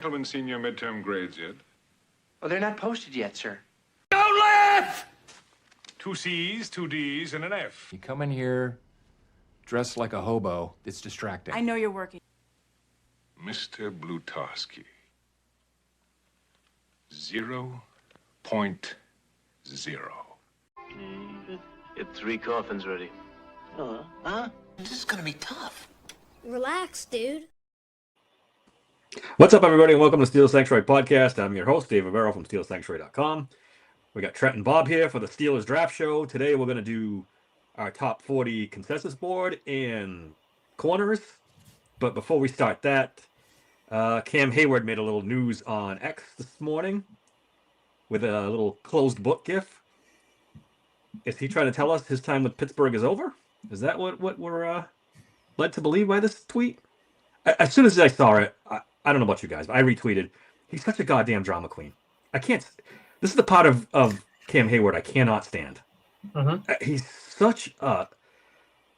Haven't seen your midterm grades yet. Oh, they're not posted yet, sir. Don't laugh! 2 C's, 2 D's, and an F. You come in here dressed like a hobo. It's distracting. I know you're working. Mr. Blutarski. 0.0. Get 3 coffins ready. This is gonna be tough. Relax, dude. What's up, everybody, and welcome to Steel Sanctuary Podcast. I'm your host, Dave Rivero from SteelSanctuary.com. We got Trent and Bob here for the Steelers Draft Show. Today, we're going to do our top 40 consensus board and corners. But before we start that, Cam Hayward made a little news on X this morning with a little closed book gif. Is he trying to tell us his time with Pittsburgh is over? Is that what we're led to believe by this tweet? As soon as I saw it, I don't know about you guys, but I retweeted. He's such a goddamn drama queen. I can't. This is the part of Cam Hayward I cannot stand. He's such a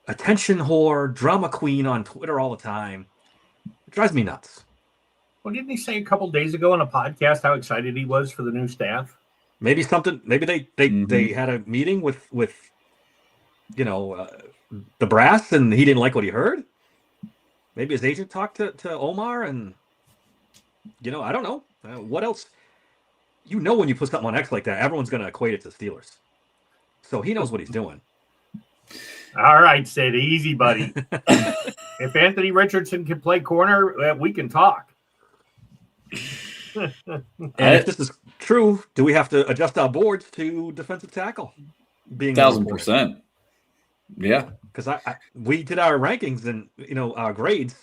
attention whore, drama queen on Twitter all the time. It drives me nuts. Well, didn't he say a couple days ago on a podcast how excited he was for the new staff? Maybe something. Maybe they had a meeting with the brass, and he didn't like what he heard. Maybe his agent talked to Omar, and I don't know what else. When you put something on X like that, everyone's going to equate it to Steelers. So he knows what he's doing. All right, Sid, easy, buddy. If Anthony Richardson can play corner, we can talk. And if this is true, do we have to adjust our boards to defensive tackle? Being 1,000%. Yeah, because we did our rankings and our grades,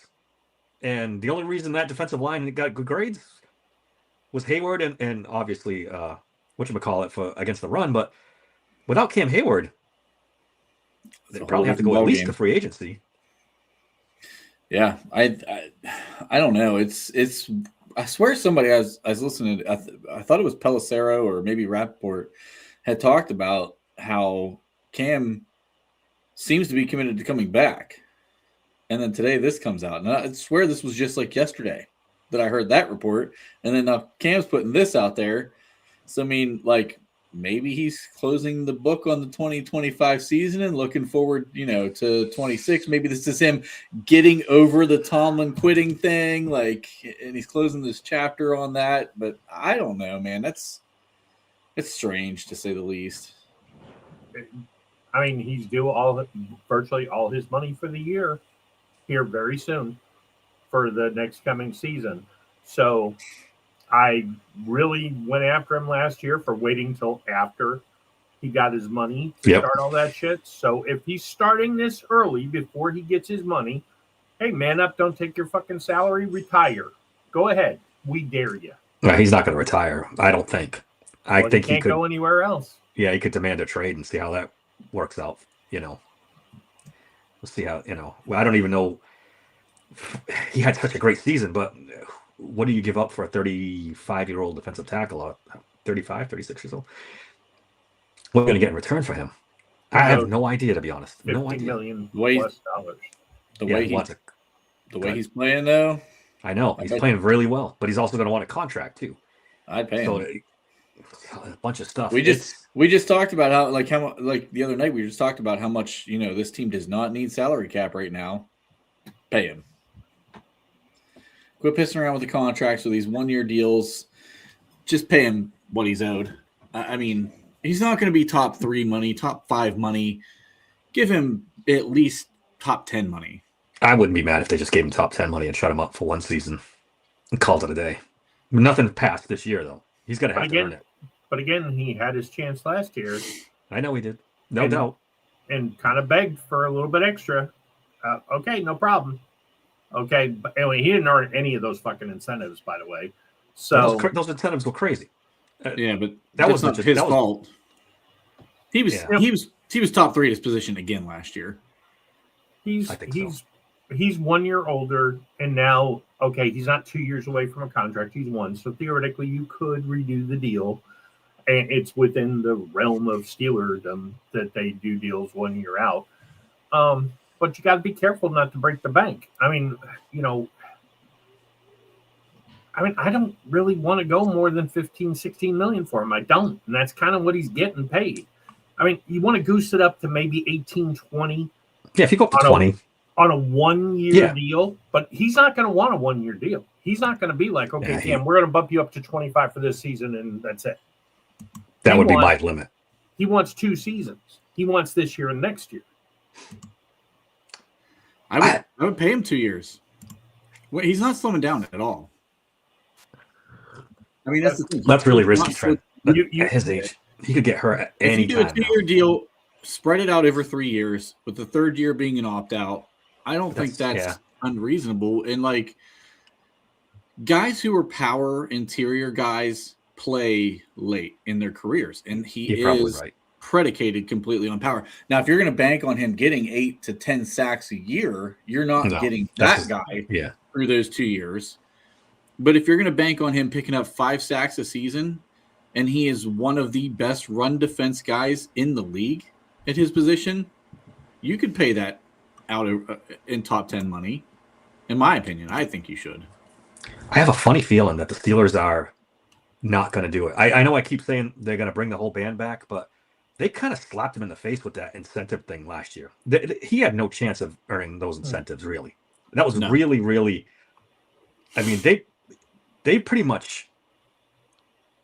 and the only reason that defensive line got good grades was Hayward and obviously whatchamacallit for against the run. But without Cam Hayward, they probably have to go at least to free agency. Yeah, I don't know. It's I swear somebody I was listening to, I thought it was Pelissero or maybe Rappaport had talked about how Cam seems to be committed to coming back. And then today this comes out. And I swear this was just like yesterday that I heard that report. And then now Cam's putting this out there. So, I mean, like, maybe he's closing the book on the 2025 season and looking forward, to 26. Maybe this is him getting over the Tomlin quitting thing. Like, and he's closing this chapter on that. But I don't know, man. It's strange to say the least. I mean, he's due virtually all his money for the year here very soon for the next coming season. So I really went after him last year for waiting till after he got his money to start all that shit. So if he's starting this early before he gets his money, hey, man up, don't take your fucking salary, retire. Go ahead. We dare you. No, he's not going to retire, I don't think. I think he could go anywhere else. Yeah, he could demand a trade and see how that works out. We'll see how, I don't even know. He had such a great season, but what do you give up for a 35-year-old defensive tackle, 35, 36 years old? What are you going to get in return for him? I have no idea, to be honest. No idea. $50 million plus dollars. The way he's playing, though. I know. He's playing really well, but he's also going to want a contract, too. I'd pay him. A bunch of stuff. We just talked about how the other night we just talked about how much this team does not need salary cap right now. Pay him. Quit pissing around with the contracts or these 1-year deals. Just pay him what he's owed. I mean, he's not going to be top 3 money, top 5 money. Give him at least top 10 money. I wouldn't be mad if they just gave him top 10 money and shut him up for one season and called it a day. Nothing passed this year, though. He's going to have to earn it. But again, he had his chance last year. I know he did. No doubt. And kind of begged for a little bit extra. Okay, no problem. Okay, but anyway, he didn't earn any of those fucking incentives, by the way. So those incentives go crazy. Yeah, but that wasn't his fault. He was top 3 at his position again last year. He's 1 year older, and now he's not 2 years away from a contract. He's 1, so theoretically you could redo the deal, and it's within the realm of Steelerdom that they do deals 1 year out. But you got to be careful not to break the bank. I mean, I mean, I don't really want to go more than 15, 16 million for him. I don't. And that's kind of what he's getting paid. I mean, you want to goose it up to maybe 18, 20. Yeah, if you go up to 20. On a 1 year deal, but he's not going to want a 1 year deal. He's not going to be like, okay, Cam, we're going to bump you up to 25 for this season, and that's it. That would be my limit. He wants 2 seasons. He wants this year and next year. I would pay him 2 years. Well, he's not slowing down at all. I mean, that's the thing. That's really risky, Trent. At his age, he could get hurt at any time. If you do a 2 year deal, spread it out over 3 years, with the third year being an opt out, I don't think that's unreasonable. And like guys who are power interior guys play late in their careers, and he is predicated completely on power. Now, if you're going to bank on him getting 8 to 10 sacks a year, you're not getting that guy through those 2 years. But if you're going to bank on him picking up 5 sacks a season, and he is one of the best run defense guys in the league at his position, you could pay that out in top 10 money. In my opinion, I think you should. I have a funny feeling that the Steelers are not going to do it. I know I keep saying they're going to bring the whole band back, but they kind of slapped him in the face with that incentive thing last year. He had no chance of earning those incentives, really. That was really, really. I mean, they pretty much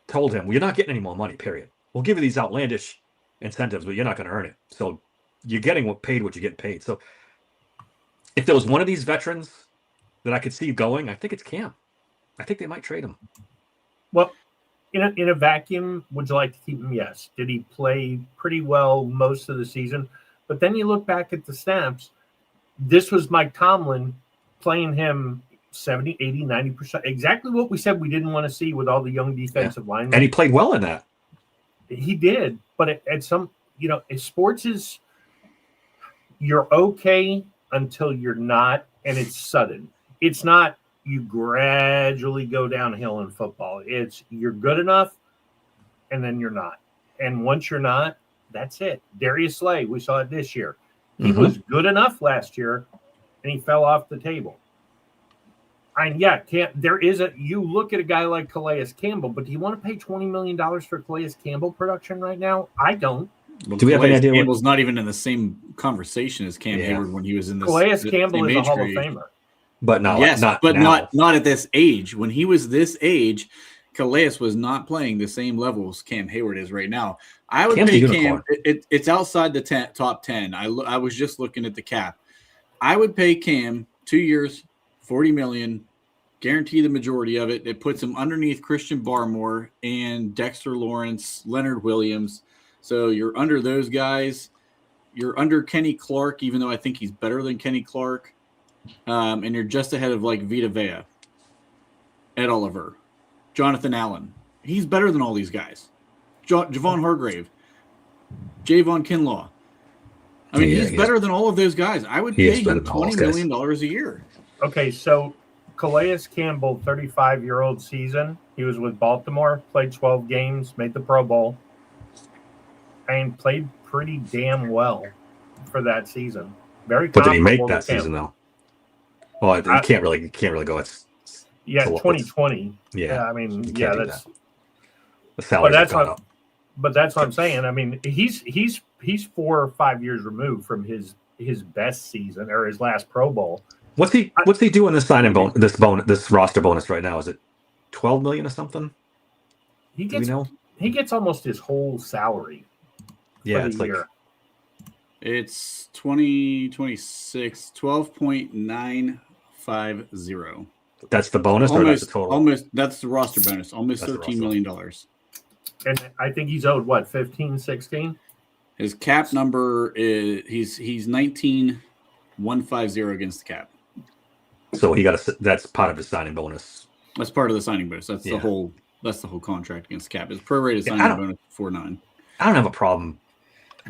told him, well, you're not getting any more money, period. We'll give you these outlandish incentives, but you're not going to earn it. So you're getting paid what you get paid. So if there was one of these veterans that I could see going, I think it's Cam. I think they might trade him. Well, in a vacuum, would you like to keep him? Yes. Did he play pretty well most of the season? But then you look back at the snaps. This was Mike Tomlin playing him 70, 80, 90%. Exactly what we said we didn't want to see with all the young defensive linemen. And he played well in that. He did. But at some, sports is, you're okay until you're not, and it's sudden. It's not you gradually go downhill in football. It's you're good enough, and then you're not. And once you're not, that's it. Darius Slay, we saw it this year. He was good enough last year, and he fell off the table. And you look at a guy like Calais Campbell, but do you want to pay $20 million for Calais Campbell production right now? I don't. Well, do we have any idea? Campbell's not even in the same conversation as Cam Hayward when he was in this. Calais Campbell is a Hall of Famer, but not not at this age. When he was this age, Calais was not playing the same level as Cam Hayward is right now. I would pay Cam. It's outside the top 10. I was just looking at the cap. I would pay Cam 2 years, $40 million, guarantee the majority of it. It puts him underneath Christian Barmore and Dexter Lawrence, Leonard Williams. So you're under those guys. You're under Kenny Clark, even though I think he's better than Kenny Clark. And you're just ahead of like Vita Vea, Ed Oliver, Jonathan Allen. He's better than all these guys. Javon Hargrave, Javon Kinlaw. I mean, he's better than all of those guys. I would pay him $20 million a year. Okay, so Calais Campbell, 35-year-old season. He was with Baltimore, played 12 games, made the Pro Bowl, and played pretty damn well for that season. Very. But did he make that season though? Well, you can't really go. It's 2020. Yeah, I mean, that's the salary. But that's what I'm saying. I mean, he's 4 or 5 years removed from his best season or his last Pro Bowl. What's he doing this signing this roster bonus right now? Is it $12 million or something? He gets almost his whole salary. Yeah, it's year. It's 2026 12.950. That's the bonus, or that's the total? That's the roster bonus. Almost $13 million. And I think he's owed what, 15, 16? His cap number is he's 19,150 against the cap. So that's part of his signing bonus. That's part of the signing bonus. That's the whole contract against the cap. It's prorated signing bonus 4.9. I don't have a problem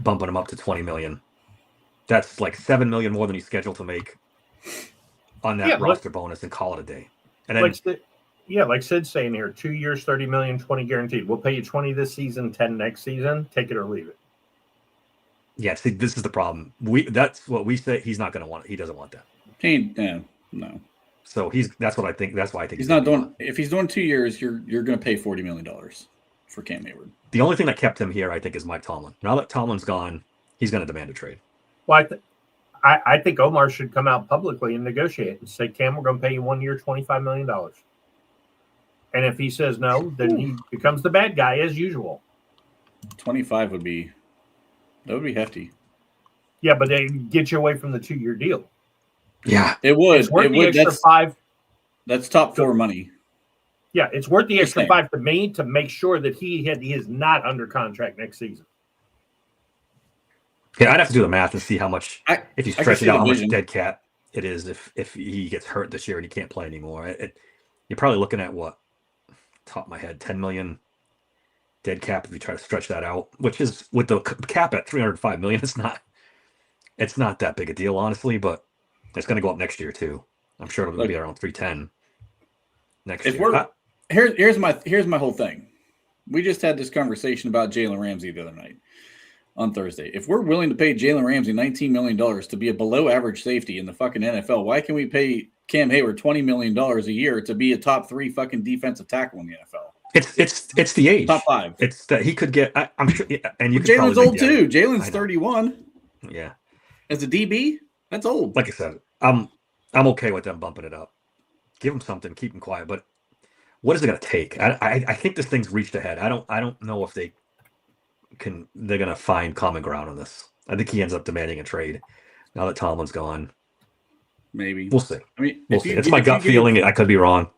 bumping him up to $20 million. That's like $7 million more than he's scheduled to make on that roster bonus, and call it a day. And then, like Sid's saying here, 2 years, $30 million, 20 guaranteed. We'll pay you 20 this season, 10 next season. Take it or leave it. Yeah, see, this is the problem. That's what we say. He's not going to want it. He doesn't want that. No. So that's what I think. That's why I think he's not doing. If he's doing 2 years, you're going to pay $40 million for Cam Hayward. The only thing that kept him here, I think, is Mike Tomlin. Now that Tomlin's gone, he's going to demand a trade. Well, I think Omar should come out publicly and negotiate and say, Cam, we're going to pay you 1 year, $25 million. And if he says no, then he becomes the bad guy as usual. 25 would be hefty. Yeah, but they get you away from the 2 year deal. Yeah, it would. It's worth it the would. extra five. That's top four money. Yeah, it's worth the extra five to me to make sure that he is not under contract next season. Yeah, I'd have to do the math and see how much, if you stretch it out, how much vision. dead cap it is if he gets hurt this year and he can't play anymore. You're probably looking at what, top of my head, 10 million dead cap if you try to stretch that out, which is with the cap at 305 million. It's not that big a deal, honestly, but it's going to go up next year too. I'm sure it'll be around 310 next year. Here's my whole thing. We just had this conversation about Jalen Ramsey the other night on Thursday. If we're willing to pay Jalen Ramsey $19 million to be a below average safety in the fucking NFL, why can we pay Cam Hayward $20 million a year to be a top 3 fucking defensive tackle in the NFL? It's the age. Top 5. It's that he could get. I'm sure, and you. Jalen's old too. Jalen's 31. Yeah. As a DB, that's old. Like I said, I'm okay with them bumping it up. Give him something, keep him quiet. But what is it going to take? I think this thing's reached ahead. I don't know if they're going to find common ground on this. I think he ends up demanding a trade now that Tomlin's gone. Maybe we'll see. I mean, we'll see. It's my gut feeling. I could be wrong.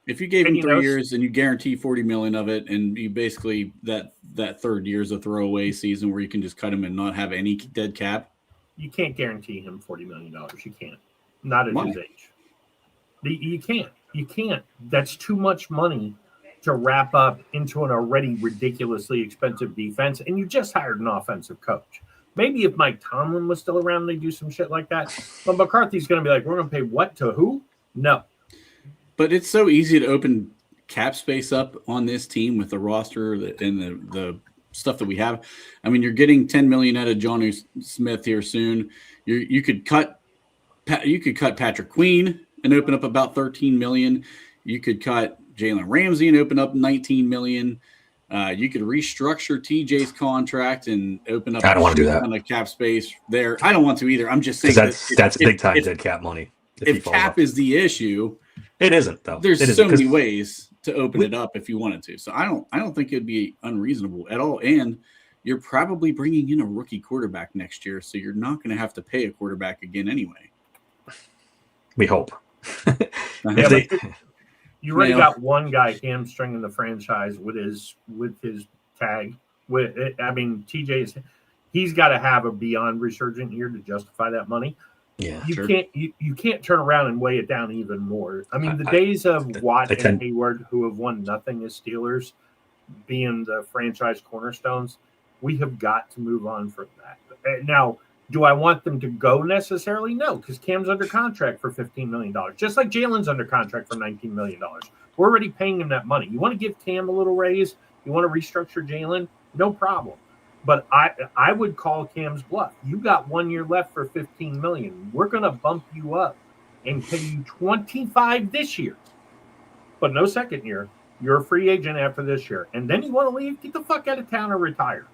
If you gave him 3 years and you guarantee $40 million of it, and you basically that third year is a throwaway season where you can just cut him and not have any dead cap. You can't guarantee him $40 million. You can't. Not at his age. You can't. You can't. That's too much money to wrap up into an already ridiculously expensive defense, and you just hired an offensive coach. Maybe if Mike Tomlin was still around, they'd do some shit like that. But McCarthy's going to be like, we're going to pay what to who? No. But it's so easy to open cap space up on this team with the roster and the stuff that we have. I mean, you're getting $10 million out of Johnny Smith here soon. You could cut Patrick Queen and open up about $13 million. You could cut Jalen Ramsey and open up $19 million. You could restructure TJ's contract and open up. I don't want to do that. On the cap space there. I don't want to either. I'm just saying that's big time dead cap money. If cap is the issue, it isn't though. There's so many ways to open it up if you wanted to. So I don't think it'd be unreasonable at all. And you're probably bringing in a rookie quarterback next year, so you're not going to have to pay a quarterback again anyway. We hope. You already got one guy hamstringing the franchise with his tag. He's got to have a beyond resurgent year to justify that money. Yeah, you can't turn around and weigh it down even more. I mean, the days of Watt and Hayward, who have won nothing as Steelers, being the franchise cornerstones, we have got to move on from that. Now, do I want them to go necessarily? No, because Cam's under contract for $15 million, just like Jalen's under contract for $19 million. We're already paying him that money. You want to give Cam a little raise? You want to restructure Jalen? No problem. But I would call Cam's bluff. You got 1 year left for $15 million. We're going to bump you up and pay you $25 this year, but no second year. You're a free agent after this year, and then you want to leave? Get the fuck out of town or retire.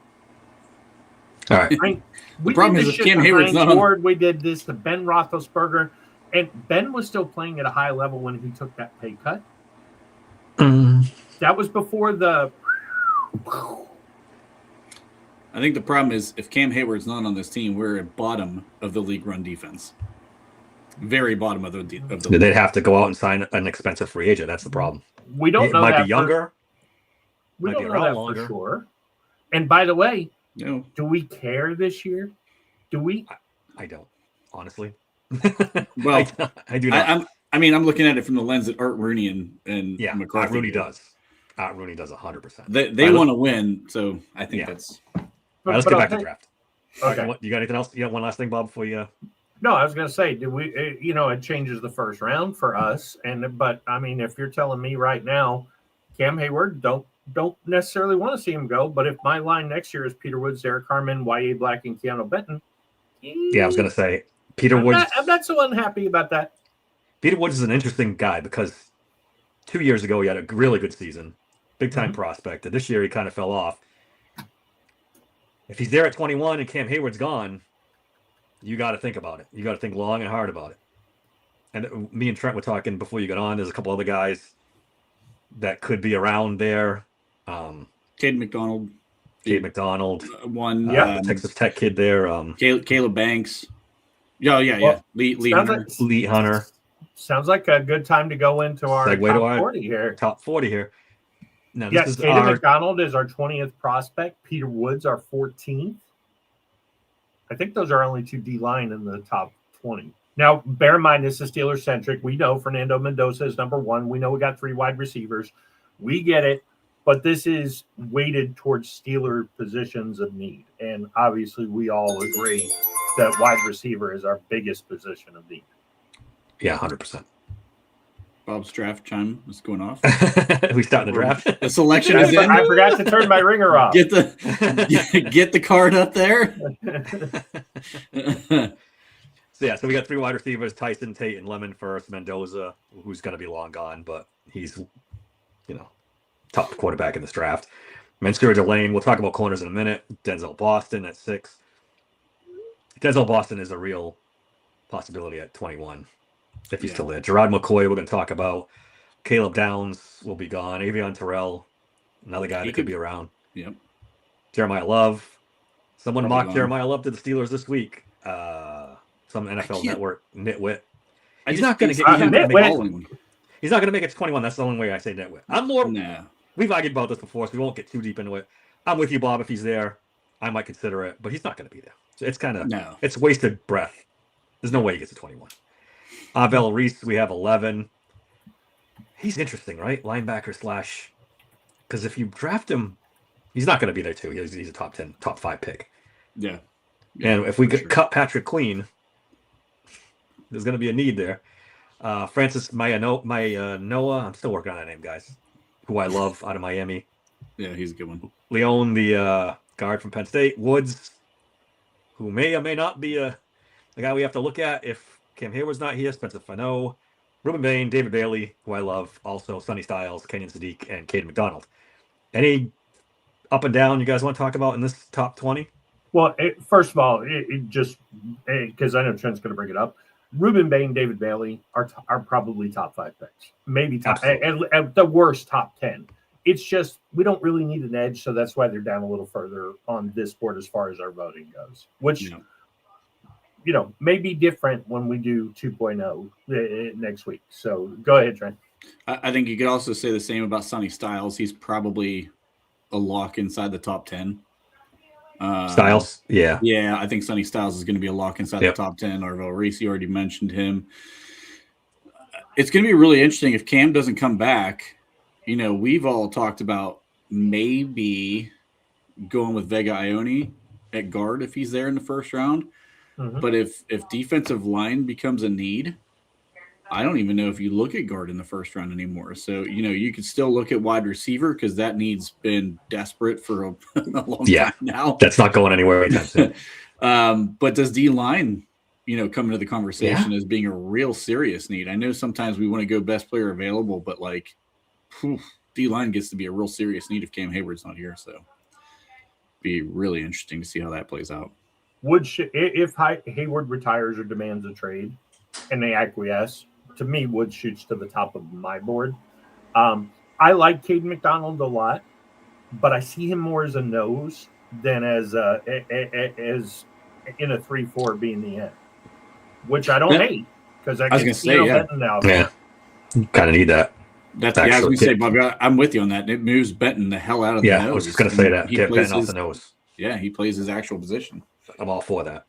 All right. We the problem is Cam Hayward's not on. We did this to Ben Roethlisberger, and Ben was still playing at a high level when he took that pay cut. That was before the. I think the problem is if Cam Hayward's not on this team, we're at bottom of the league run defense. Very bottom of the league. They'd have to go out and sign an expensive free agent. That's the problem. We don't know. Might that be younger. We don't know that longer. For sure. And by the way, no. Do we care this year? Do we? I don't, honestly. Well, I do not. I'm looking at it from the lens that Art Rooney and McCarthy Rooney does. Rooney does 100%. They want to win, so I think that's. All right, let's get back to the draft. Okay. You got anything else? You got one last thing, Bob, before you? No, I was going to say, do we? It changes the first round for us, but I mean, if you're telling me right now, Cam Hayward, don't necessarily want to see him go. But if my line next year is Peter Woods, Derek Carmen, Y.A. Black, and Keanu Benton, I was going to say Peter Woods. I'm not so unhappy about that. Peter Woods is an interesting guy because 2 years ago he had a really good season, big time prospect. And this year he kind of fell off. If he's there at 21 and Cam Hayward's gone, you got to think about it. You got to think long and hard about it. And me and Trent were talking before you got on. There's a couple other guys that could be around there. Cade McDonald. One Yeah. Texas Tech kid there. Caleb Banks. Yeah. Lee Hunter. Lee Hunter. Sounds like a good time to go into our Segue top to our 40 here. Top 40 here. Now, Yes, this is Caden our McDonald is our 20th prospect. Peter Woods, our 14th. I think those are only two D-line in the top 20. Now, bear in mind, this is Steelers-centric. We know Fernando Mendoza is number one. We know we got 3 wide receivers. We get it. But this is weighted towards Steeler positions of need. And obviously, we all agree that wide receiver is our biggest position of need. Yeah, 100%. Bob's draft chime is going off. We start the draft. The selection is in. I forgot to turn my ringer off. Get the card up there. So we got 3 wide receivers: Tyson, Tate, and Lemon first. Mendoza, who's going to be long gone, but he's, top quarterback in this draft. Mansour Delane. We'll talk about corners in a minute. Denzel Boston at 6. Denzel Boston is a real possibility at 21 if he's still there. Gerard McCoy, we're going to talk about. Caleb Downs will be gone. Avion Terrell, another guy that could be around. Yep. Jeremiah Love. Someone Probably mocked gone. Jeremiah Love to the Steelers this week. Some NFL Network nitwit. He's not going to get. He's not going to make it to 21. That's the only way I say nitwit. I'm more. Nah. We've argued about this before, so we won't get too deep into it. I'm with you, Bob. If he's there, I might consider it, but he's not going to be there. So it's kind of it's wasted breath. There's no way he gets to 21. Abel Reese, we have 11. He's interesting, right? Linebacker / because if you draft him, he's not going to be there too. He's a top 10, top 5 pick. Yeah. And if we cut Patrick Queen, there's going to be a need there. Francis Noah, I'm still working on that name, guys, who I love out of Miami. Yeah, he's a good one. Leone, the guard from Penn State. Woods, who may or may not be the guy we have to look at if Cam Hayward's not here. Spencer Fano, Ruben Bain, David Bailey, who I love, also Sonny Styles, Kenyon Sadiq, and Caden McDonald. Any up and down you guys want to talk about in this top 20? Well, first of all, it just because I know Trent's going to bring it up. Ruben Bain, David Bailey are probably top 5 picks, maybe top at the worst top 10. It's just we don't really need an edge, so that's why they're down a little further on this board as far as our voting goes. Which may be different when we do 2.0 next week. So go ahead, Trent. I think you could also say the same about Sonny Styles. He's probably a lock inside the top 10. Styles, yeah, I think Sonny Styles is going to be a lock inside the top 10. Arvell Reese, you already mentioned him. It's going to be really interesting if Cam doesn't come back. We've all talked about maybe going with Vega Ione at guard if he's there in the first round. Mm-hmm. But if defensive line becomes a need, I don't even know if you look at guard in the first round anymore. So, you could still look at wide receiver because that need's been desperate for a long time now. That's not going anywhere anytime soon. But does D-line, come into the conversation as being a real serious need? I know sometimes we want to go best player available, but D-line gets to be a real serious need if Cam Hayward's not here. So be really interesting to see how that plays out. If Hayward retires or demands a trade and they acquiesce, to me, Woods shoots to the top of my board. I like Caden McDonald a lot, but I see him more as a nose than as in a 3-4 being the end, which I don't hate because I can see Benton now. Yeah, kind of need that. That's I was going to say, Bobby, I'm with you on that. It moves Benton the hell out of the nose. Yeah, I was just going to say that. Get Benton off the nose. Yeah, he plays his actual position. I'm all for that.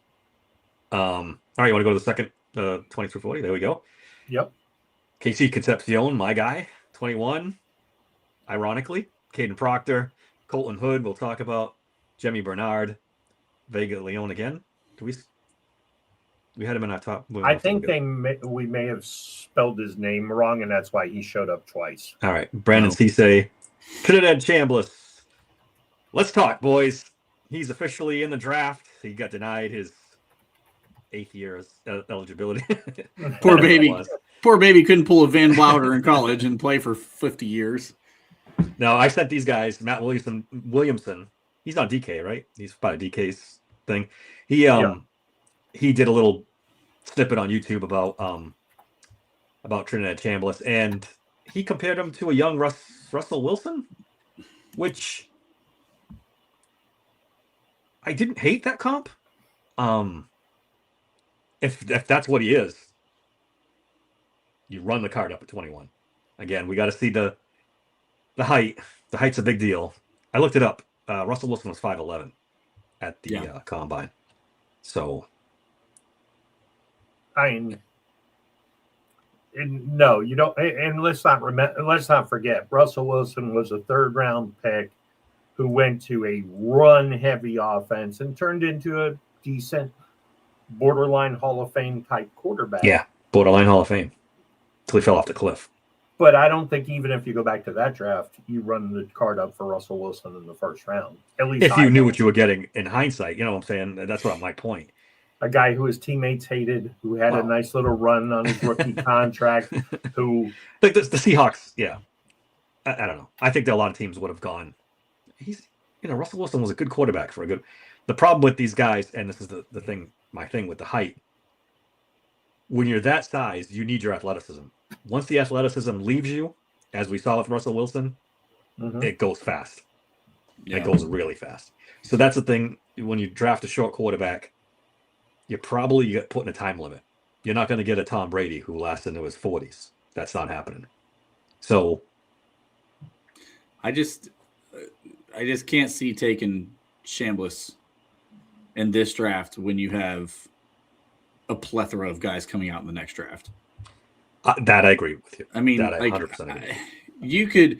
All right, you want to go to the second 20 through 40? There we go. Yep. KC Concepcion, my guy, 21. Ironically, Caden Proctor, Colton Hood. We'll talk about Jemmy Bernard, Vega Leone again. We had him in our top. I think we may have spelled his name wrong, and that's why he showed up twice. All right, Brandon Cisse, Trinidad Chambliss. Let's talk, boys. He's officially in the draft. He got denied his 8th year eligibility. Poor baby. Poor baby couldn't pull a Van Wilder in college and play for 50 years. No, I sent these guys, Matt Williamson. He's not DK, right? He's part of DK's thing. He did a little snippet on YouTube about Trinidad Chambliss, and he compared him to a young Russell Wilson, which I didn't hate that comp. If that's what he is, you run the card up at 21. Again, we got to see the height. The height's a big deal. I looked it up. Russell Wilson was 5'11" at the combine. So, I mean, no, you don't. And let's not forget, Russell Wilson was a 3rd round pick who went to a run heavy offense and turned into a decent borderline Hall of Fame type quarterback. Yeah, borderline Hall of Fame. Until he fell off the cliff. But I don't think even if you go back to that draft, you run the card up for Russell Wilson in the 1st round. At least if you knew what you were getting in hindsight, you know what I'm saying? That's what my point. A guy who his teammates hated, who had a nice little run on his rookie contract, who like the Seahawks, yeah. I don't know. I think that a lot of teams would have gone. Russell Wilson was a good quarterback for a good. The problem with these guys, and this is the thing, my thing with the height. When you're that size, you need your athleticism. Once the athleticism leaves you, as we saw with Russell Wilson, it goes fast. Yeah. It goes really fast. So that's the thing. When you draft a short quarterback, you're probably putting a time limit. You're not going to get a Tom Brady who lasts into his 40s. That's not happening. So I just can't see taking Chambliss in this draft when you have a plethora of guys coming out in the next draft. That I agree with you. I mean, that I like, 100% agree.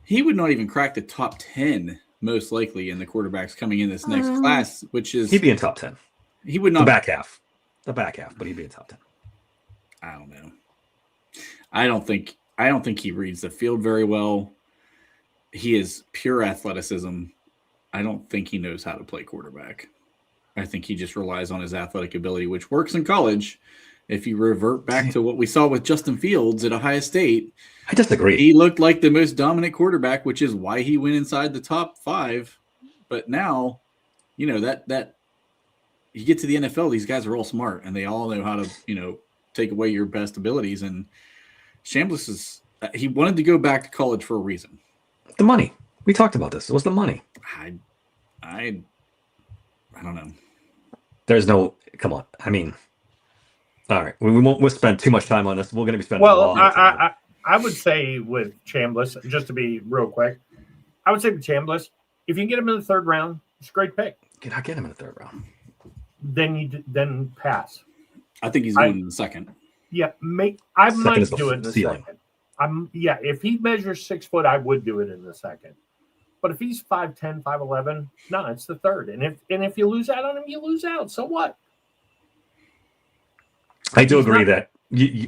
He would not even crack the top 10 most likely in the quarterbacks coming in this next class, which is he'd be in top 10. He would not the back half, but he'd be in top 10. I don't know. I don't think he reads the field very well. He is pure athleticism. I don't think he knows how to play quarterback. I think he just relies on his athletic ability, which works in college. If you revert back to what we saw with Justin Fields at Ohio State, I disagree. He looked like the most dominant quarterback, which is why he went inside the top 5. But now, that you get to the NFL, these guys are all smart and they all know how to, take away your best abilities. And Chambliss he wanted to go back to college for a reason. The money. We talked about this. It was the money. I don't know. There's no, come on. I mean, all right. We'll spend too much time on this. We're going to be spending a lot of time. I would say with Chambliss, just to be real quick, I would say with Chambliss, if you can get him in the 3rd round, it's a great pick. Can I get him in the 3rd round? Then pass. I think he's going in the 2nd. Yeah, I might do it in the ceiling. 2nd. If he measures 6 foot, I would do it in the 2nd. But if he's 5'10", 5'11", no, it's the 3rd. And if you lose out on him, you lose out. So what? I do agree that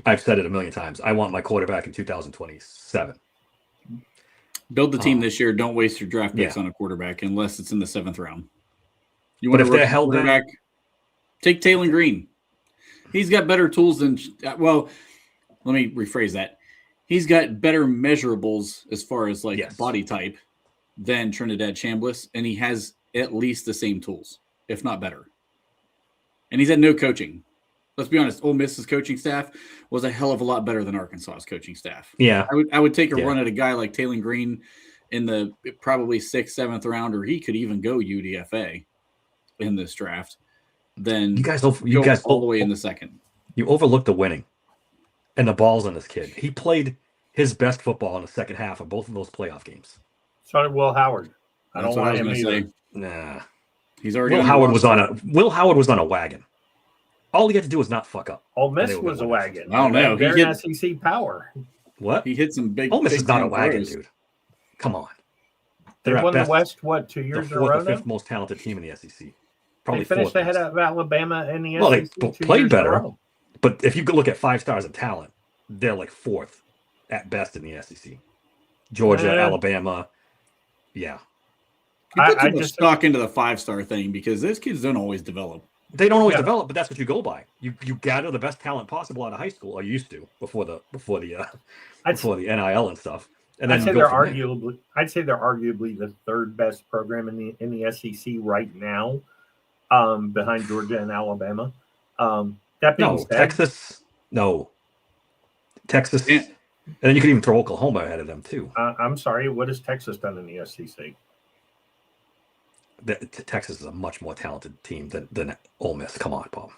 I've said it a million times. I want my quarterback in 2027. Build the team this year. Don't waste your draft picks on a quarterback unless it's in the 7th round. You but want if they're held back, take Taylor Green. He's got better tools than. Well, let me rephrase that. He's got better measurables as far as body type than Trinidad Chambliss, and he has at least the same tools, if not better. And he's had no coaching. Let's be honest, Ole Miss's coaching staff was a hell of a lot better than Arkansas's coaching staff. Yeah. I would take a run at a guy like Taylor Green in the probably 6th, 7th round, or he could even go UDFA in this draft. Then you guys all the way in the 2nd. You overlooked the winning and the balls on this kid. He played his best football in the second half of both of those playoff games. So did Will Howard. I That's don't what want I was him going either. to say. Nah. He's already Will Howard was on a wagon. All he had to do was not fuck up. Ole Miss was a wagon. I don't know. They're SEC power. What? He hit some big. Ole Miss is not a wagon, throws. dude. Come on. They won the West, 2 years in a row the now? 5th most talented team in the SEC. Probably they finished ahead of Alabama in the SEC. Well, they played better. But if you could look at 5 stars of talent, they're like 4th at best in the SEC. Georgia, Alabama. Yeah. You put too much stock into the 5-star thing because those kids don't always develop. They don't always develop, but that's what you go by. You gather the best talent possible out of high school, or you used to before the NIL and stuff. And then I'd say they're arguably the third best program in the SEC right now, behind Georgia and Alabama. That being said, Texas, and then you could even throw Oklahoma ahead of them too. I'm sorry, what has Texas done in the SEC? Texas is a much more talented team than Ole Miss. Come on, Bob.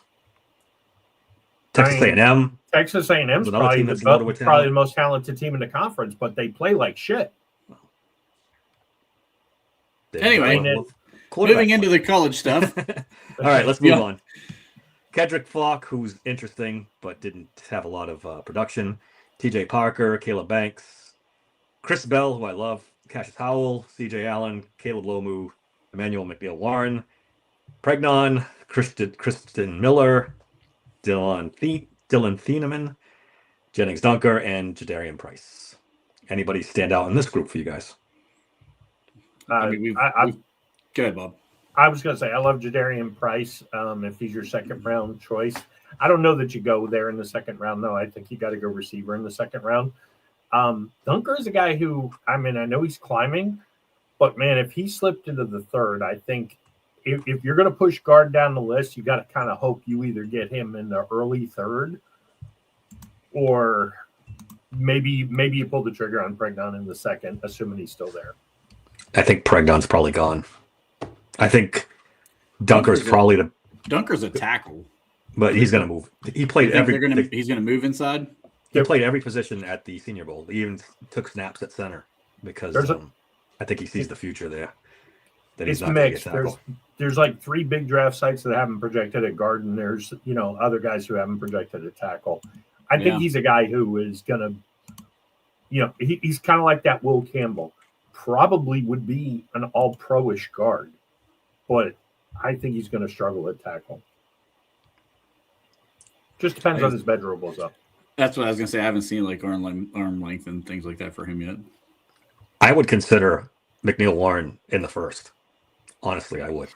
Texas A&M. Texas A&M is probably the most talented team in the conference, but they play like shit. Anyway, moving into the college stuff. All right, let's move on. Kedrick Falk, who's interesting but didn't have a lot of production. TJ Parker, Caleb Banks, Chris Bell, who I love, Cassius Howell, CJ Allen, Caleb Lomu, Emmanuel McNeil-Warren, Pregnon, Kristen Miller, Dylan Thieneman, Jennings Dunker, and Jadarian Price. Anybody stand out in this group for you guys? Go ahead, Bob. I was going to say, I love Jadarian Price. If he's your second round choice, I don't know that you go there in the second round, though. I think you got to go receiver in the second round. Dunker is a guy who, I know he's climbing, but man, if he slipped into the third, I think if you're going to push guard down the list, you got to kind of hope you either get him in the early third, or maybe you pull the trigger on Pregnon in the second, assuming he's still there. I think Pregnon's probably gone. I think Dunker's a tackle, but he's going to move. He played he's going to move inside. He played every position at the Senior Bowl. He even took snaps at center because I think he sees the future there. That it's mixed. There's like 3 big draft sites that haven't projected at guard, and there's other guys who haven't projected at tackle. I think he's a guy who is gonna, he's kind of like that Will Campbell. Probably would be an all-pro-ish guard, but I think he's going to struggle at tackle. Just depends on his measurables up. That's what I was going to say. I haven't seen like arm length and things like that for him yet. I would consider McNeil-Warren in the first. Honestly, I would.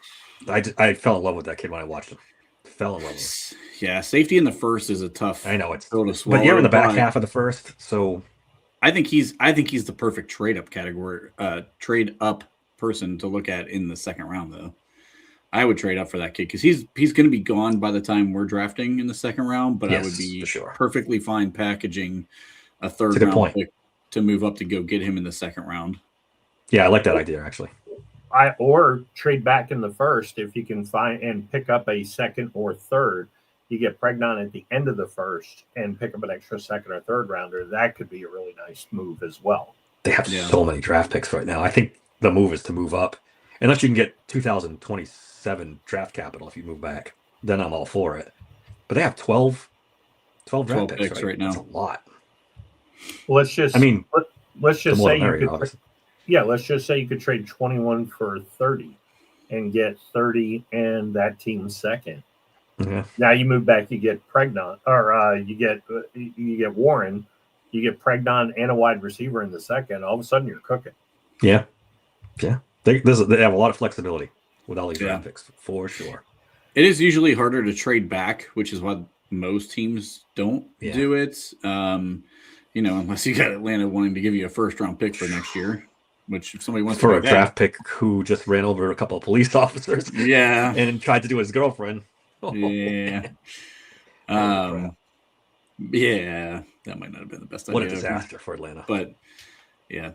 I fell in love with that kid when I watched him. Fell in love with him. Yeah, safety in the first is a tough. I know it's pill to swallow, but you're in the back half of the first, so I think he's the perfect trade up person to look at in the second round, though. I would trade up for that kid because he's going to be gone by the time we're drafting in the second round. But I would be perfectly fine packaging a third round pick to move up to go get him in the second round. Yeah, I like that idea actually. Or trade back in the first if you can find and pick up a second or third. You get Pregnon at the end of the first and pick up an extra second or third rounder. That could be a really nice move as well. They have so many draft picks right now. I think the move is to move up. Unless you can get 2027 draft capital if you move back, then I'm all for it. But they have 12 draft picks right now. That's a lot. Well, let's just say you could trade 21 for 30 and get 30 and that team's second. Mm-hmm. Now you move back, you get Pregnon, or you get Warren, you get Pregnon and a wide receiver in the second. All of a sudden, you're cooking. Yeah. They have a lot of flexibility with all these draft picks for sure. It is usually harder to trade back, which is why most teams don't do it. Unless you got Atlanta wanting to give you a first round pick for next year. Which if somebody wants for a draft pick who just ran over a couple of police officers, and tried to do his girlfriend. That might not have been the best idea. What a disaster for Atlanta. But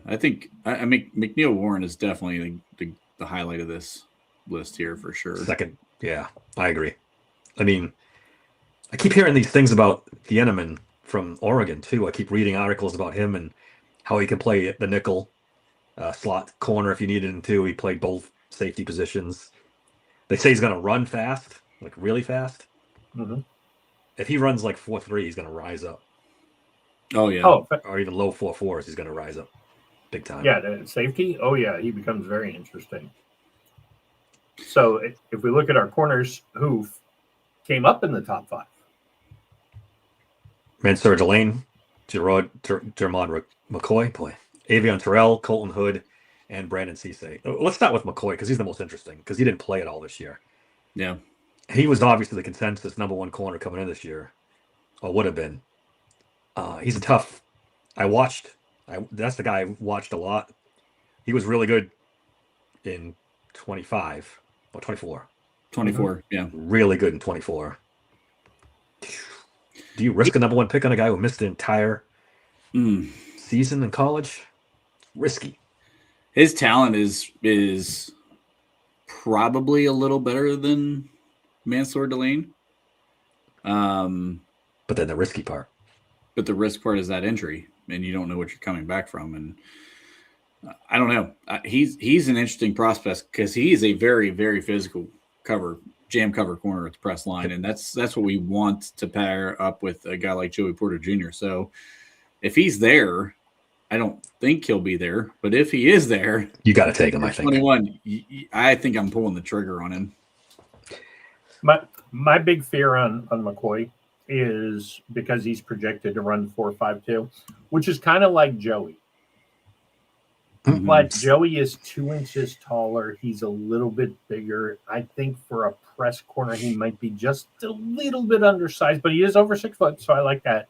I think McNeil-Warren is definitely the highlight of this list here for sure. Second, I agree. I mean, I keep hearing these things about Thieneman from Oregon too. I keep reading articles about him and how he can play the nickel. Slot corner if you needed him to. He played both safety positions. They say he's going to run fast, like really fast. Mm-hmm. If he runs like 4.3, he's going to rise up. Oh, yeah. Or even low 4.4s, he's going to rise up big time. Yeah, the safety, he becomes very interesting. So if we look at our corners who came up in the top 5. Mansour Delane, Jermond McCoy, Avion Terrell, Colton Hood, and Brandon Cisse. Let's start with McCoy because he's the most interesting because he didn't play at all this year. Yeah. he was obviously the consensus number one corner coming in this year, or would have been. He's a tough. That's the guy I watched a lot. He was really good in 25 or 24. 24, yeah. Really good in 24. Do you risk a number one pick on a guy who missed the entire season in college? Risky. His talent is probably a little better than Mansour Delane. But then the risky part. But the risk part is that injury, and you don't know what you're coming back from. And I don't know. He's an interesting prospect because he is a very, very physical jam cover corner at the press line, and that's what we want to pair up with a guy like Joey Porter Jr. So if he's there, I don't think he'll be there, but if he is there, you got to take him. I think 21. I think I'm pulling the trigger on him. My big fear on McCoy is because he's projected to run 4.52, which is kind of like Joey. But Joey is 2 inches taller. He's a little bit bigger. I think for a press corner, he might be just a little bit undersized, but he is over 6 foot, so I like that.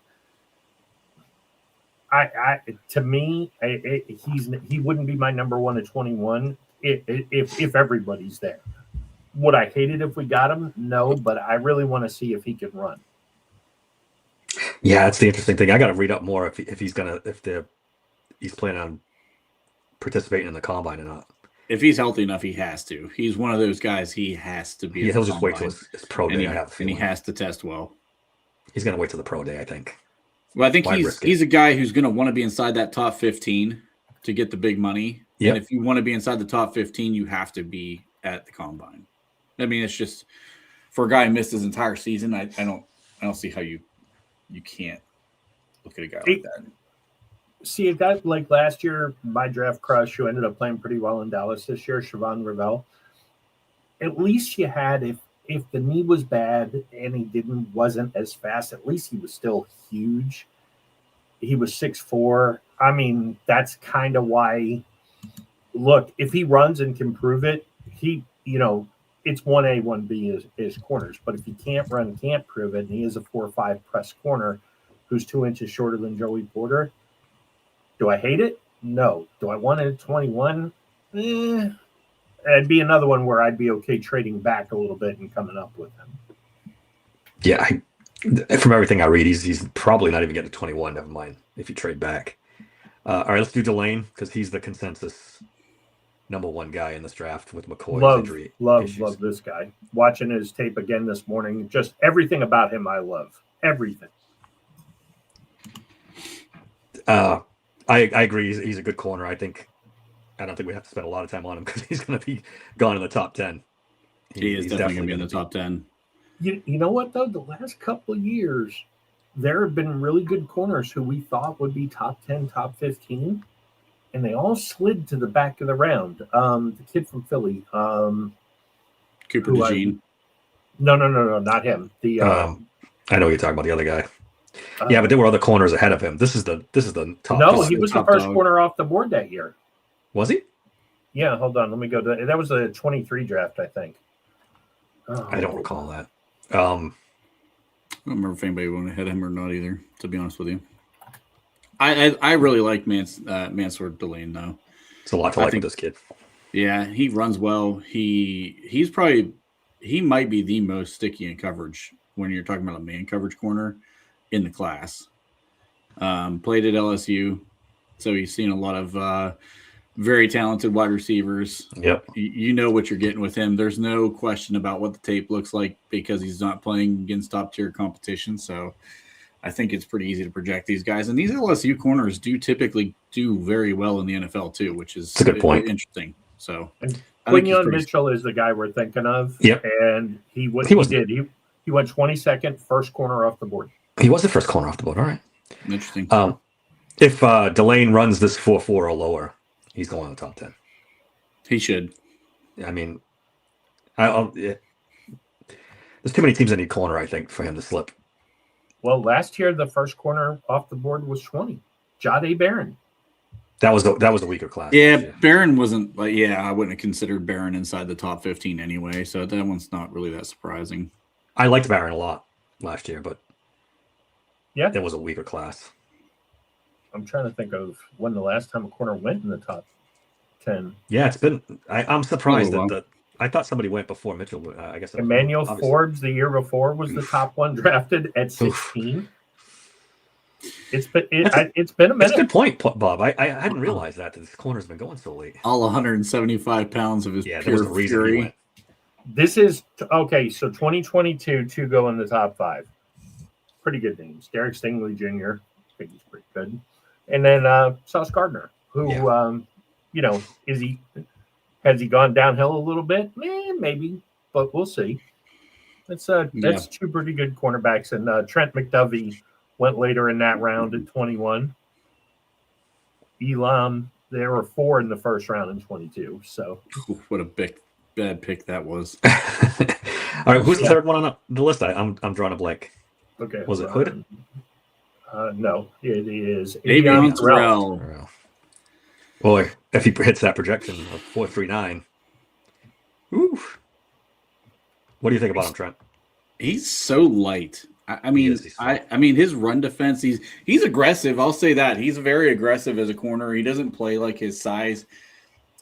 To me, he wouldn't be my number one at 21 if everybody's there. Would I hate it if we got him? No, but I really want to see if he can run. Yeah, that's the interesting thing. I got to read up more if he's planning on participating in the combine or not. If he's healthy enough, he has to. He's one of those guys. He has to be. Yeah, he'll just wait till his pro day. And he has to test well. He's going to wait till the pro day, I think. Well, I think he's a guy who's going to want to be inside that top 15 to get the big money. Yep. And if you want to be inside the top 15, you have to be at the combine. I mean, it's just for a guy who missed his entire season. I don't see how you can't look at a guy like that. See, a guy like last year, my draft crush, who ended up playing pretty well in Dallas this year, Siobhan Ravel. At least you had, if the knee was bad and he wasn't as fast, at least he was still huge. He was 6'4". I mean, that's kind of why. Look, if he runs and can prove it, it's 1A, 1B is corners. But if he can't run, can't prove it, and he is a 4.5 press corner who's 2 inches shorter than Joey Porter, do I hate it? No. Do I want it at 21? It'd be another one where I'd be okay trading back a little bit and coming up with him. Yeah, from everything I read, he's probably not even getting to 21. Never mind if you trade back. All right, let's do Delane because he's the consensus number one guy in this draft with McCoy's injury. Love this guy. Watching his tape again this morning, just everything about him I love. Everything. I agree. He's a good corner. I don't think we have to spend a lot of time on him because he's going to be gone in the top 10. He's definitely going to be in the top 10. You know what, though? The last couple of years, there have been really good corners who we thought would be top 10, top 15, and they all slid to the back of the round. The kid from Philly. Cooper DeJean. No, not him. I know what you're talking about, the other guy. Yeah, but there were other corners ahead of him. This is the top. No, he was the first corner off the board that year. Was he? Yeah, hold on. Let me go to that was a 23 draft, I think. I don't recall that. I don't remember if anybody went ahead of him or not either, to be honest with you. I really like Mansour Delane, though. It's a lot to like with this kid. Yeah, he runs well. He might be the most sticky in coverage when you're talking about a man coverage corner in the class. Played at LSU, so he's seen a lot of very talented wide receivers. Yep. You know what you're getting with him. There's no question about what the tape looks like because he's not playing against top-tier competition. So I think it's pretty easy to project these guys. And these LSU corners do typily do very well in the NFL too, which is a good point. Interesting. So Quinyon Mitchell is the guy we're thinking of. Yep. And he went 22nd, first corner off the board. He was the first corner off the board. All right. Interesting. If Delane runs this 4.4 or lower, he's going in the top 10. He should. I mean, there's too many teams that need corner, I think, for him to slip. Well, last year, the first corner off the board was 20. Jade Barron. That was the weaker class. Yeah, Barron wasn't like. Yeah, I wouldn't have considered Barron inside the top 15 anyway. So that one's not really that surprising. I liked Barron a lot last year, but yeah, it was a weaker class. I'm trying to think of when the last time a corner went in the top 10. Yeah, it's been. I'm surprised that I thought somebody went before Mitchell. I guess Emmanuel Forbes the year before was the top one drafted at 16. It's been a minute. That's a good point, Bob. I hadn't realized that this corner's been going so late. All 175 pounds of his pure fury. This is okay. So 2022, 2 go in the top 5. Pretty good names. Derek Stingley Jr. I think he's pretty good. And then Sauce Gardner, who has he gone downhill a little bit? Maybe, but we'll see. That's 2 pretty good cornerbacks, and Trent McDovey went later in that round at 21. Elam, there were 4 in the first round in 22. So what a bad pick that was. All right, who's the third one on the list? I'm drawing a blank. Okay, was it Hood? No, it is Avion Terrell. Boy, if he hits that projection of 4.39, ooh. What do you think about him, Trent? He's so light. I mean, his run defense. He's aggressive. I'll say that he's very aggressive as a corner. He doesn't play like his size.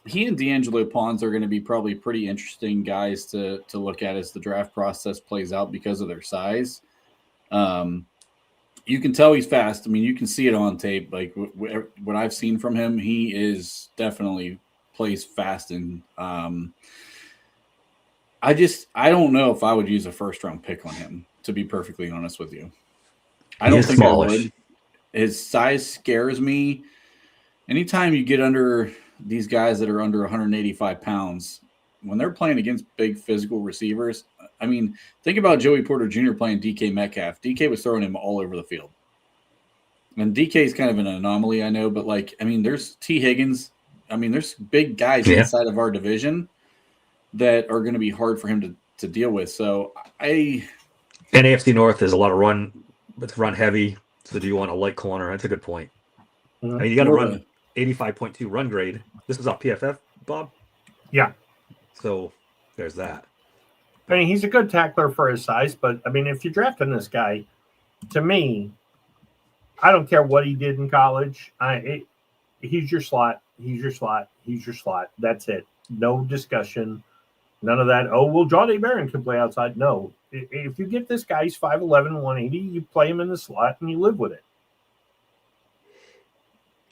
He and D'Angelo Pons are going to be probably pretty interesting guys to look at as the draft process plays out because of their size. You can tell he's fast. I mean, you can see it on tape. Like what I've seen from him, he is definitely plays fast. And I don't know if I would use a first round pick on him, to be perfectly honest with you. I don't think I would. His size scares me. Anytime you get under these guys that are under 185 pounds, when they're playing against big physical receivers, I mean, think about Joey Porter Jr. playing DK Metcalf. DK was throwing him all over the field. And DK is kind of an anomaly, I know, but there's T. Higgins. I mean, there's big guys inside of our division that are going to be hard for him to deal with. So and AFC North is a lot of run. It's run heavy. So do you want a light corner? That's a good point. I mean, you got to run 85.2 run grade. This is off PFF, Bob? Yeah. So there's that. I mean, he's a good tackler for his size, but I mean, if you're drafting this guy, to me, I don't care what he did in college. He's your slot. He's your slot. He's your slot. That's it. No discussion. None of that. Oh, well, Johnny Barron can play outside. No. If you get this guy, he's 5'11", 180, you play him in the slot and you live with it.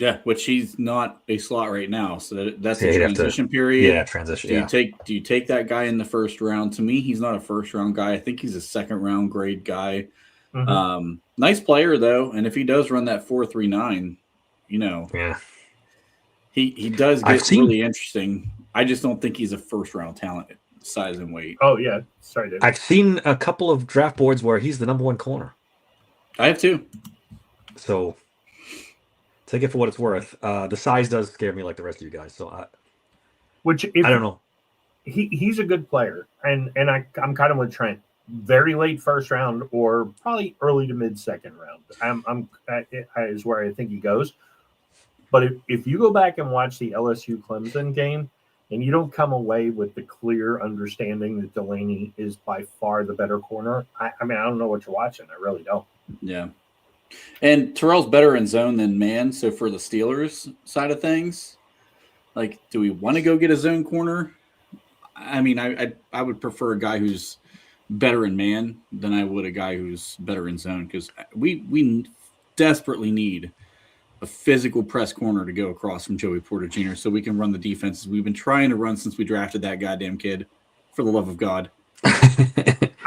Yeah, which he's not a slot right now. So that's a transition period. Yeah, transition. Do you take that guy in the first round? To me, he's not a first round guy. I think he's a second round grade guy. Mm-hmm. Nice player though, and if he does run that 4.39, he does get really interesting. I just don't think he's a first round talent, size and weight. Oh yeah, sorry, David. I've seen a couple of draft boards where he's the number 1 corner. I have too. So take it for what it's worth. The size does scare me like the rest of you guys. So I don't know. He's a good player, and I'm kind of with Trent. Very late first round or probably early to mid second round. Is where I think he goes. But if you go back and watch the LSU Clemson game, and you don't come away with the clear understanding that Delaney is by far the better corner, I mean, I don't know what you're watching. I really don't. Yeah. And Terrell's better in zone than man. So for the Steelers side of things, like, do we want to go get a zone corner? I mean, I would prefer a guy who's better in man than I would a guy who's better in zone, because we desperately need a physical press corner to go across from Joey Porter Jr. so we can run the defenses we've been trying to run since we drafted that goddamn kid. For the love of God.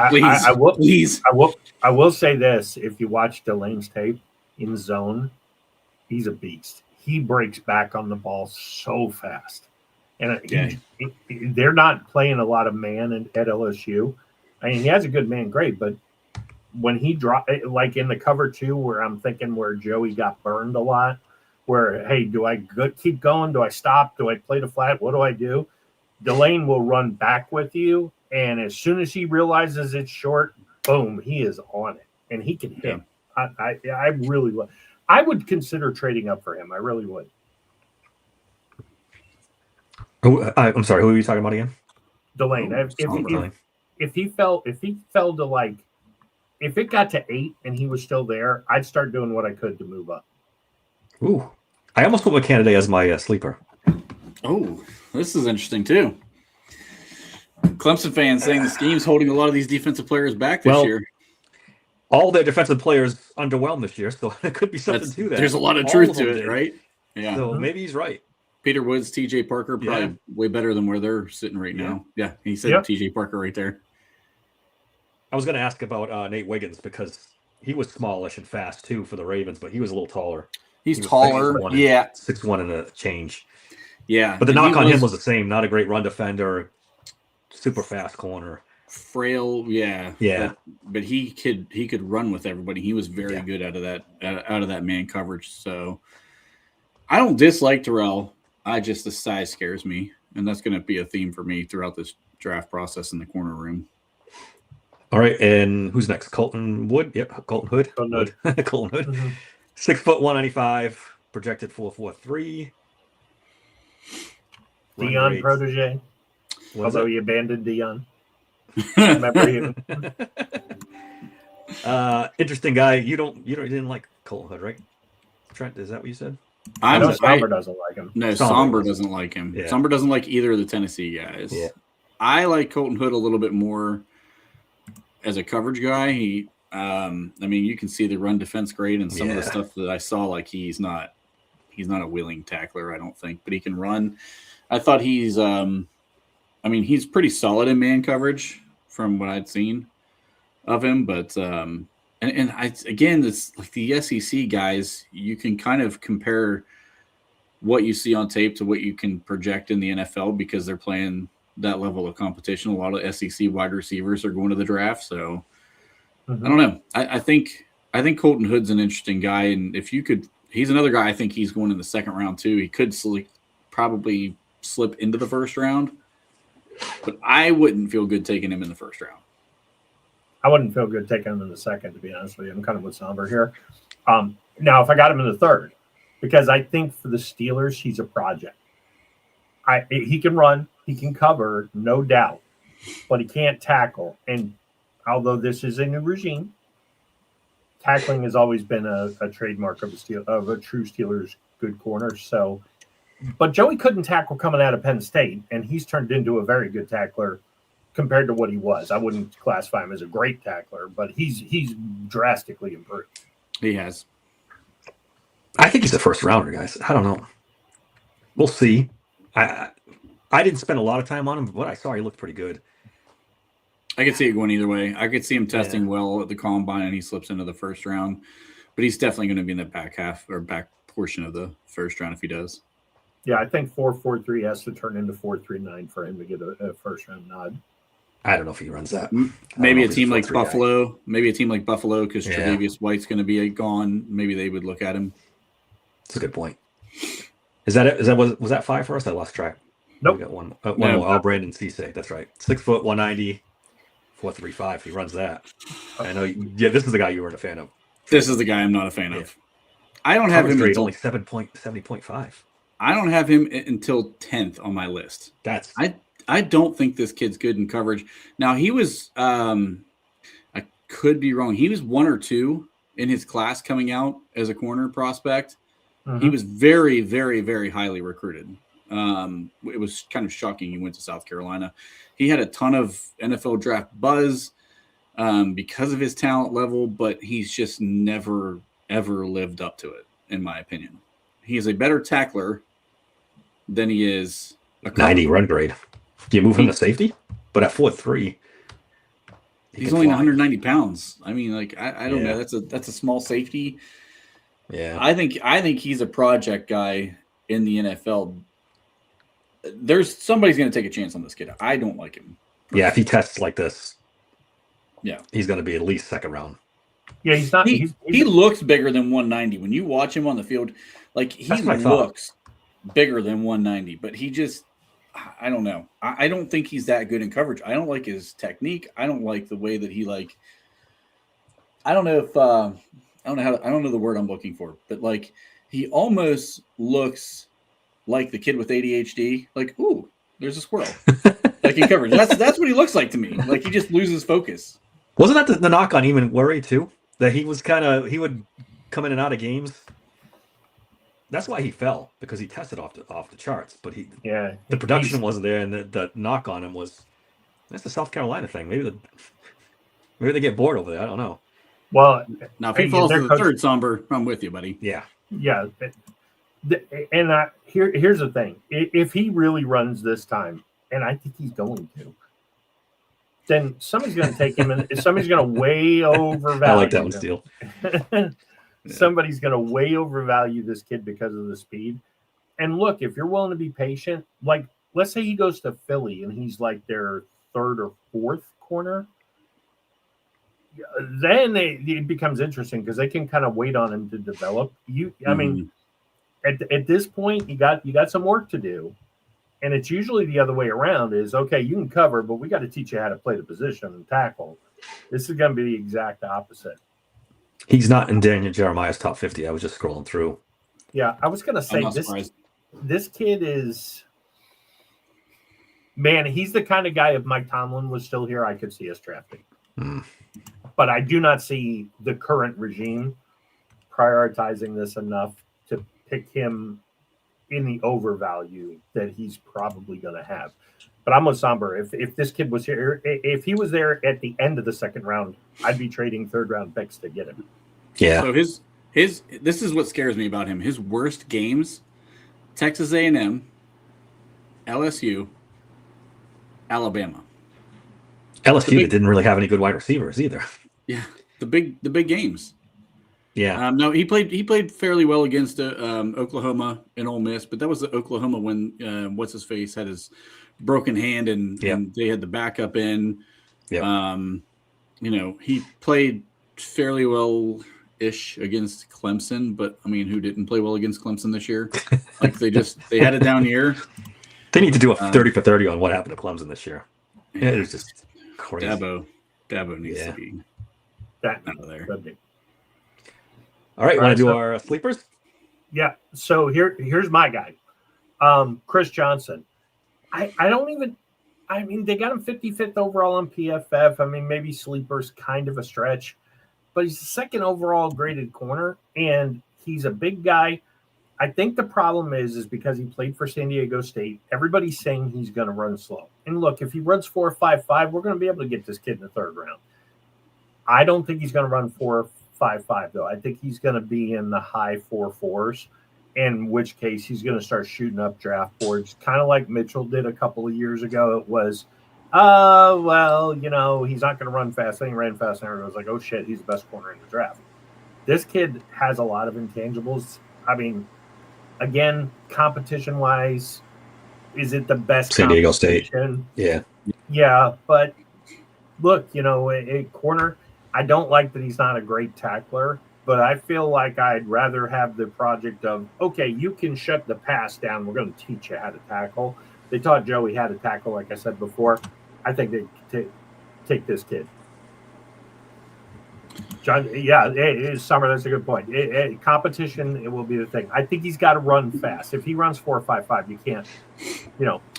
Please, I will say this: if you watch Delane's tape in zone, he's a beast. He breaks back on the ball so fast, and they're not playing a lot of man at LSU. I mean, he has a good man grade, but when he dropped, like in the cover 2, where I'm thinking where Joey got burned a lot, where, hey, do I keep going? Do I stop? Do I play the flat? What do I do? Delane will run back with you, and as soon as he realizes it's short, boom, he is on it, and he can hit. I really would. I would consider trading up for him. I really would. I'm sorry. Who are you talking about again? Delane. Delane. If he fell to like, if it got to 8 and he was still there, I'd start doing what I could to move up. Ooh, I almost put McCannaday as my sleeper. Oh, this is interesting too. Clemson fans saying the scheme's holding a lot of these defensive players back this year. All their defensive players underwhelmed this year, so it could be something to that. There's a lot of truth to it, right? Yeah. So maybe he's right. Peter Woods, T.J. Parker, probably way better than where they're sitting right now. Yeah, he said T.J. Parker right there. I was going to ask about Nate Wiggins because he was smallish and fast too for the Ravens, but he was a little taller. He's taller, 6'1" and a change. Yeah, but the knock on him was the same. Not a great run defender, super fast corner, frail. But he could run with everybody. He was very good out of that man coverage. So I don't dislike Terrell. The size scares me, and that's going to be a theme for me throughout this draft process in the corner room. All right, and who's next? Colton Wood. Yep, Colton Hood. Colton Hood. Mm-hmm. 6 foot 195, projected 4.43. Dion protege. Although he abandoned Dion. Remember him? Interesting guy. You didn't like Colton Hood, right? Trent, is that what you said? I know Somber doesn't like him. No, Somber doesn't like him. Yeah. Somber doesn't like either of the Tennessee guys. Yeah. I like Colton Hood a little bit more as a coverage guy. He, you can see the run defense grade and some of the stuff that I saw. Like he's not a willing tackler, I don't think, but he can run. I thought he's pretty solid in man coverage from what I'd seen of him. But it's like the SEC guys, you can kind of compare what you see on tape to what you can project in the NFL because they're playing that level of competition. A lot of SEC wide receivers are going to the draft. So I don't know. I think Colton Hood's an interesting guy. And he's another guy, I think he's going in the second round too. He could probably slip into the first round, but I wouldn't feel good taking him in the first round. I wouldn't feel good taking him in the second, to be honest with you. I'm kind of with Somber here. Now, if I got him in the third, because I think for the Steelers, he's a project. He can run, he can cover, no doubt, but he can't tackle. And although this is a new regime, tackling has always been a trademark of a true Steelers good corner. So, but Joey couldn't tackle coming out of Penn State, and he's turned into a very good tackler compared to what he was. I wouldn't classify him as a great tackler, but he's drastically improved. He has. I think he's a first rounder, guys. I don't know. We'll see. I didn't spend a lot of time on him, but what I saw, he looked pretty good. I could see it going either way. I could see him testing well at the combine, and he slips into the first round. But he's definitely going to be in the back half or back portion of the first round if he does. Yeah, I think 4.43 has to turn into 4.39 for him to get a first round nod. I don't know if he runs that. Maybe a team like Buffalo. Guy. Maybe a team like Buffalo because Tre'Davious White's going to be gone. Maybe they would look at him. That's a good point. Is that it? Was that 5 for us? I lost track. Nope. We got one. No. Brandon Cisse. That's right. 6 foot 190, 4.35. He runs that. I know. Yeah, this is the guy you weren't a fan of. This is the guy I'm not a fan of. I don't have him. He's only 70.5. I don't have him until 10th on my list. I don't think this kid's good in coverage. Now he was. I could be wrong. He was 1 or 2 in his class coming out as a corner prospect. Mm-hmm. He was very, very, very highly recruited. It was kind of shocking he went to South Carolina. He had a ton of NFL draft buzz because of his talent level, but he's just never, ever lived up to it, in my opinion. He is a better tackler than he is a 90 run grade. Do you move him to safety? But at 4.3, he's only 190 pounds. I mean, like I don't know. That's a small safety. Yeah, I think he's a project guy in the NFL. Somebody's going to take a chance on this kid. I don't like him. Yeah, if he tests like this, he's going to be at least second round. Yeah, he's not. He looks bigger than 190 when you watch him on the field. Like he looks bigger than 190, but he just. I don't know. I don't think he's that good in coverage. I don't like his technique. I don't like the way that he I don't know if I don't know the word I'm looking for, but he almost looks like the kid with ADHD. Like, ooh, There's a squirrel. Like in coverage. That's what he looks like to me. Like he just loses focus. Wasn't that the knock on even Worry too? That he would come in and out of games. That's why he fell, because he tested off the charts. But the production wasn't there, and the knock on him was that's the South Carolina thing. Maybe they get bored over there. I don't know. Well, now if he falls to the third somber, I'm with you, buddy. Yeah. And here's the thing: if he really runs this time, and I think he's going to, then somebody's going to take him, and somebody's going to way overvalue. I like that one, Steele. Somebody's going to way overvalue this kid because of the speed. And look, if you're willing to be patient, like let's say he goes to Philly and he's like their third or fourth corner, then it becomes interesting because they can kind of wait on him to develop. I mean, at this point, you got some work to do, and it's usually the other way around. Is okay, you can cover, but we got to teach you how to play the position and tackle. This is going to be the exact opposite. He's not in Daniel Jeremiah's top 50. I was just scrolling through. Yeah, I was going to say this kid is, man, he's the kind of guy, if Mike Tomlin was still here, I could see us drafting. But I do not see the current regime prioritizing this enough to pick him in the overvalue that he's probably going to have. But I'm with Somber. If this kid was here, if he was there at the end of the second round, I'd be trading third round picks to get him. Yeah. So his this is what scares me about him. His worst games: Texas A&M, LSU, Alabama. LSU didn't really have any good wide receivers either. Yeah, the big games. Yeah. No, he played fairly well against Oklahoma and Ole Miss, but that was the Oklahoma when what's his face had his broken hand and they had the backup in. Yeah. He played fairly well-ish against Clemson, but I mean, who didn't play well against Clemson this year? Like they had a down year. They need to do a 30 for 30 on what happened to Clemson this year. Yeah, it was just crazy. Dabo needs to be out of there. All right, want to do our sleepers? Yeah. So here's my guy, Chris Johnson. I mean, they got him 55th overall on PFF. I mean, maybe sleeper's kind of a stretch, but he's the second overall graded corner, and he's a big guy. I think the problem is because he played for San Diego State. Everybody's saying he's going to run slow. And look, if he runs 4.55, we're going to be able to get this kid in the third round. I don't think he's going to run 4.55 though. I think he's going to be in the high 4.4s, in which case he's going to start shooting up draft boards, kind of like Mitchell did a couple of years ago. It was, he's not going to run fast. Then he ran fast, and everyone was like, oh shit, he's the best corner in the draft. This kid has a lot of intangibles. I mean, again, competition-wise, is it the best San Diego State? Yeah, but look, a corner. I don't like that he's not a great tackler, but I feel like I'd rather have the project of, okay, you can shut the pass down. We're going to teach you how to tackle. They taught Joey how to tackle, like I said before. I think they take this kid. John, Summer, that's a good point. Competition, it will be the thing. I think he's got to run fast. If he runs 4.55, you can't,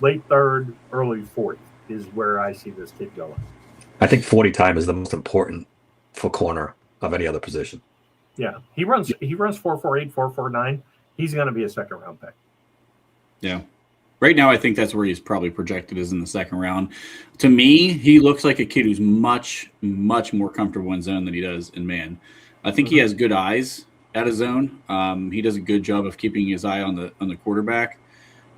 late third, early fourth is where I see this kid going. I think 40 time is the most important for corner of any other position. Yeah, he runs 4.48, 4.49. He's going to be a second round pick. Yeah. Right now, I think that's where he's probably projected is in the second round. To me, he looks like a kid who's much, much more comfortable in zone than he does in man. I think he has good eyes at a zone. He does a good job of keeping his eye on the quarterback.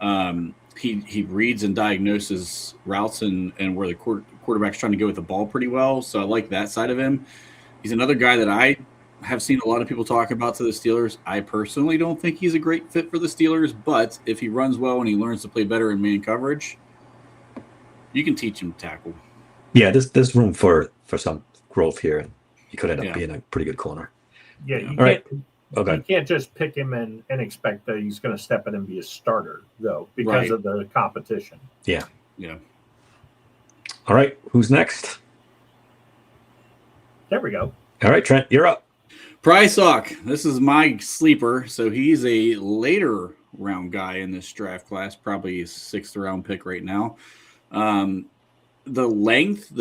He reads and diagnoses routes and where the quarterback's trying to go with the ball pretty well. So I like that side of him. He's another guy that I have seen a lot of people talk about to the Steelers. I personally don't think he's a great fit for the Steelers, but if he runs well and he learns to play better in man coverage, you can teach him to tackle. Yeah, there's room for some growth here. He could end up being a pretty good corner. Yeah, you can't just pick him and expect that he's going to step in and be a starter, though, because of the competition. Yeah. Yeah. All right, who's next? There we go. All right, Trent, you're up. Prysock, this is my sleeper. So he's a later round guy in this draft class, probably a 6th round pick right now. The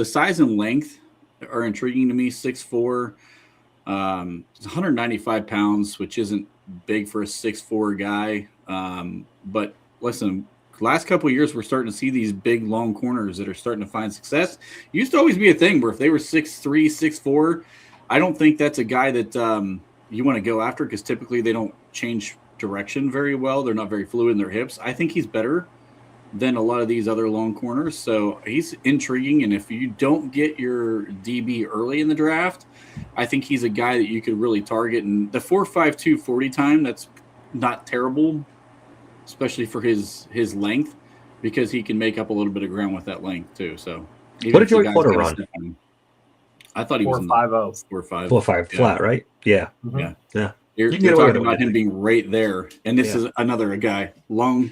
size and length are intriguing to me. 6'4", 195 pounds, which isn't big for a 6'4" guy. But listen, last couple of years, we're starting to see these big, long corners that are starting to find success. Used to always be a thing where if they were 6'3", 6'4", I don't think that's a guy that you want to go after because typically they don't change direction very well. They're not very fluid in their hips. I think he's better than a lot of these other long corners. So he's intriguing. And if you don't get your DB early in the draft, I think he's a guy that you could really target. And the 4.52 40 time, that's not terrible, especially for his length, because he can make up a little bit of ground with that length too. So what did Joey Porter run? I thought he was 4.50. 4.5. 4.5 flat, right? Yeah. Yeah. Yeah. You're talking about him being right there. And this is another guy. Long,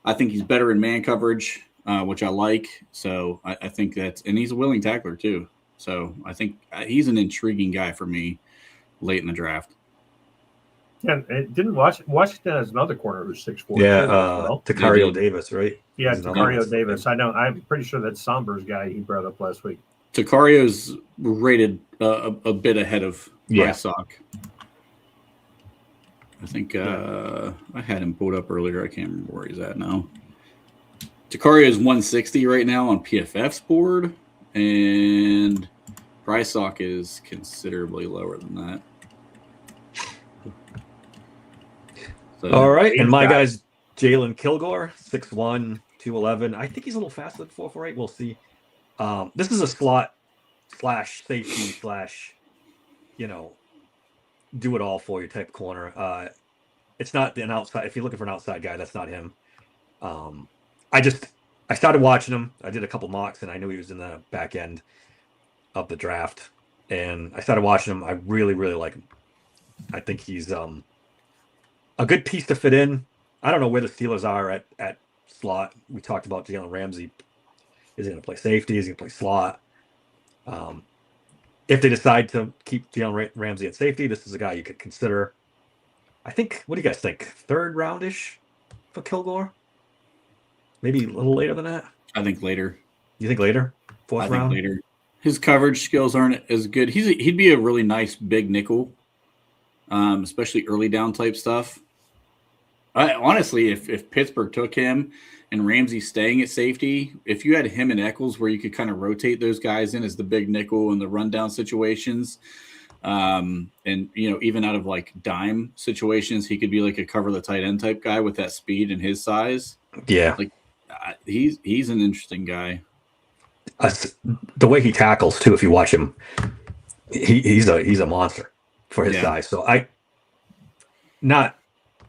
I think he's better in man coverage, which I like. So I think and he's a willing tackler too. So I think he's an intriguing guy for me late in the draft. Yeah, it didn't Washington has another corner who's 6'4". Yeah, Takario Davis, right? Yeah, Takario Davis. I know. I'm pretty sure that's Somber's guy he brought up last week. Takario's rated a bit ahead of Sock. I think I had him pulled up earlier. I can't remember where he's at now. Takario is 160 right now on PFF's board, and Sock is considerably lower than that. So, all right, and my guy's Jalen Kilgore, 6'1", 211. I think he's a little faster than 4.48. We'll see. This is a slot / safety / do it all for you type corner. It's not an outside. If you're looking for an outside guy, that's not him. I started watching him. I did a couple mocks, and I knew he was in the back end of the draft. And I started watching him. I really, really like him. I think he's a good piece to fit in. I don't know where the Steelers are at slot. We talked about Jalen Ramsey. Is he going to play safety? Is he going to play slot? If they decide to keep Jalen Ramsey at safety, this is a guy you could consider. I think, what do you guys think? 3rd roundish for Kilgore? Maybe a little later than that? I think later. You think later? 4th round? Later. His coverage skills aren't as good. He'd be a really nice big nickel, especially early down type stuff. Honestly, if Pittsburgh took him and Ramsey staying at safety, if you had him and Eccles where you could kind of rotate those guys in as the big nickel in the rundown situations, and even out of like dime situations, he could be like a cover the tight end type guy with that speed and his size. Yeah, like he's an interesting guy. The way he tackles too, if you watch him, he's a monster for his size. So not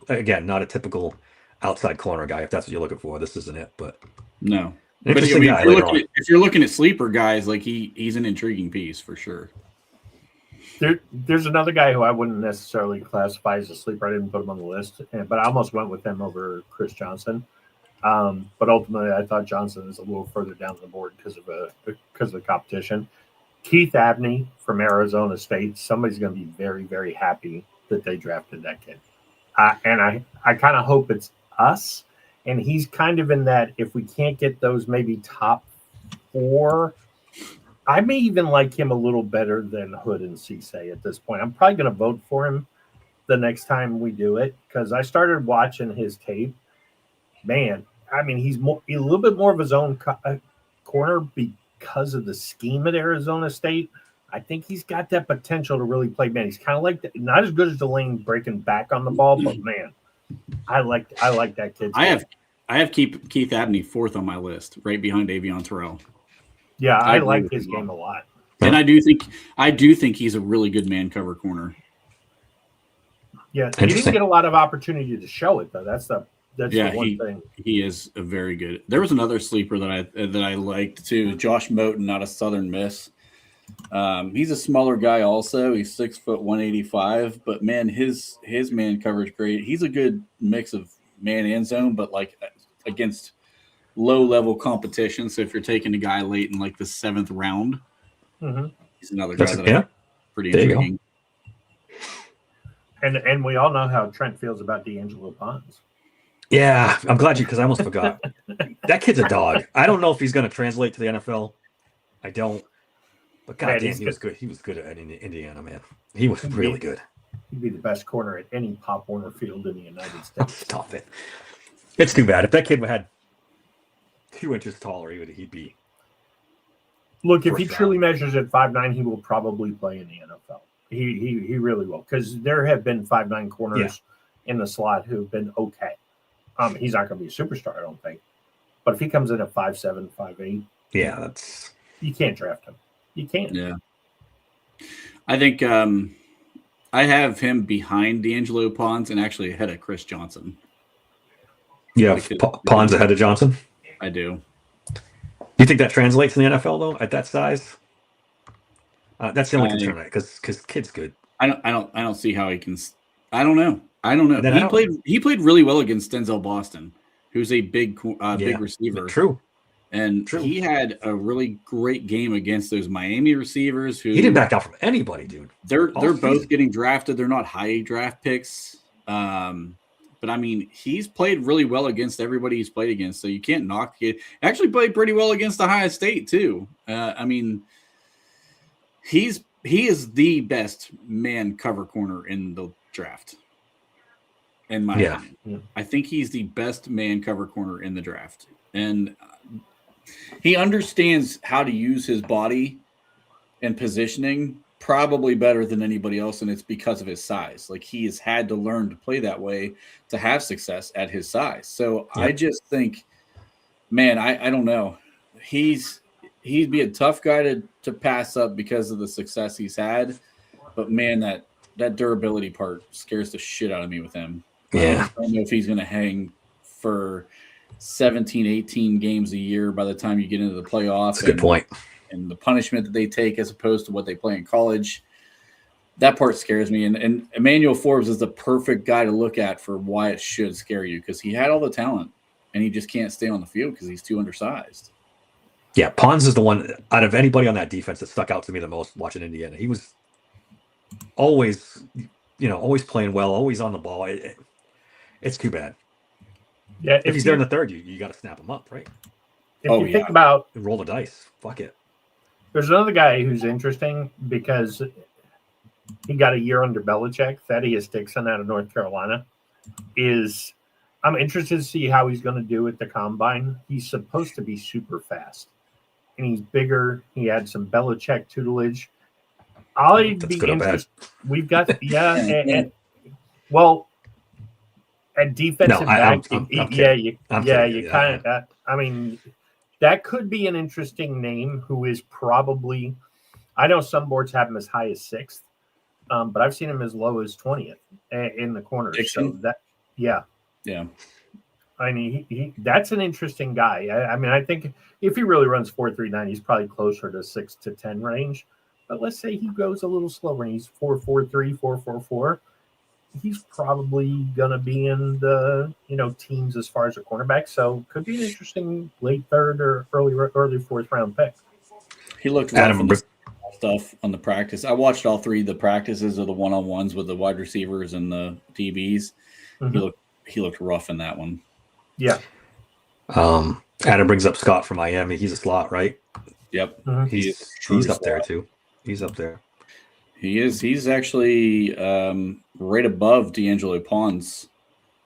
a typical outside corner guy. If that's what you're looking for, this isn't it. But no. But if you're looking at sleeper guys, like he's an intriguing piece for sure. There's another guy who I wouldn't necessarily classify as a sleeper. I didn't put him on the list, but I almost went with him over Chris Johnson. But ultimately, I thought Johnson is a little further down the board because of the competition. Keith Abney from Arizona State. Somebody's going to be very, very happy that they drafted that kid. And I kind of hope it's us. And he's kind of in that, if we can't get those maybe top 4, I may even like him a little better than Hood and Cisse at this point. I'm probably going to vote for him the next time we do it because I started watching his tape. Man, I mean, he's a little bit more of his own corner because of the scheme at Arizona State. I think he's got that potential to really play. Man, he's kind of like not as good as Delane breaking back on the ball, but man, I like that kid. I have Keith Abney 4th on my list, right behind Avion Terrell. Yeah, I like his game a lot, and I do think he's a really good man cover corner. Yeah, he didn't get a lot of opportunity to show it though. That's the one thing. He is a very good. There was another sleeper that I liked too, Josh Moten out of Southern Miss. He's a smaller guy also. He's 6 foot 185, but man, his man coverage great. He's a good mix of man and zone, but like against low level competition. So if you're taking a guy late in like the 7th round, he's another guy that's pretty intriguing. And we all know how Trent feels about D'Angelo Pons. Yeah, I'm glad because I almost forgot. That kid's a dog. I don't know if he's going to translate to the NFL. I don't. But Man, goddamn, he was good. He was good at Indiana, man. He was really good. He'd be the best corner at any Pop Warner field in the United States. Stop it. It's too bad. If that kid had 2 inches taller, he'd be. Look, if he truly measures at 5'9", he will probably play in the NFL. He really will, because there have been 5'9" corners in the slot who've been okay. He's not going to be a superstar, I don't think. But if he comes in at 5'7", 5'8", yeah, that's you can't draft him. You can't. Yeah. I think I have him behind D'Angelo Pons and actually ahead of Chris Johnson. Yeah, Pons ahead of Johnson. I do. You think that translates in the NFL though at that size? That's the only concern, because kid's good. I don't see how he can. I don't know. He played really well against Denzel Boston, who's a big receiver. True. And he had a really great game against those Miami receivers who he didn't back out from anybody, dude. They're both getting drafted. They're not high draft picks. But I mean, he's played really well against everybody he's played against. So you can't knock it. Actually played pretty well against Ohio State too. I mean, he is the best man cover corner in the draft. In my opinion. I think he's the best man cover corner in the draft. And he understands how to use his body and positioning probably better than anybody else, and it's because of his size. Like, he has had to learn to play that way to have success at his size. So I just think, man, I don't know. He'd be a tough guy to pass up because of the success he's had. But man, that durability part scares the shit out of me with him. Yeah. I don't know if he's going to hang for 17, 18 games a year by the time you get into the playoffs. That's a good point. And the punishment that they take as opposed to what they play in college. That part scares me. And Emmanuel Forbes is the perfect guy to look at for why it should scare you, because he had all the talent and he just can't stay on the field because he's too undersized. Yeah, Pons is the one out of anybody on that defense that stuck out to me the most watching Indiana. He was always playing well, always on the ball. It's too bad. Yeah, if he's there in the third, you got to snap him up, right? If you think about roll the dice, fuck it. There's another guy who's interesting because he got a year under Belichick, Thaddeus Dixon out of North Carolina. I'm interested to see how he's going to do at the combine. He's supposed to be super fast, and he's bigger. He had some Belichick tutelage. I'd be interested. We've got at defensive back, you kind of. I mean, that could be an interesting name. Who is probably? I know some boards have him as high as 6th, but I've seen him as low as 20th in the corners. Dixon? So yeah. I mean, that's an interesting guy. I mean, I think if he really runs 4.39, he's probably closer to 6 to 10 range. But let's say he goes a little slower and he's 4.43, 4.44. He's probably going to be in the teams as far as a cornerback. So could be an interesting late 3rd or early 4th round pick. He looked rough stuff on the practice. I watched all 3 of the practices of the one-on-ones with the wide receivers and the DBs. Mm-hmm. He looked rough in that one. Yeah. Adam brings up Scott from Miami. He's a slot, right? Yep. Mm-hmm. He's up there too. He's up there. He is. He's actually right above D'Angelo Pons,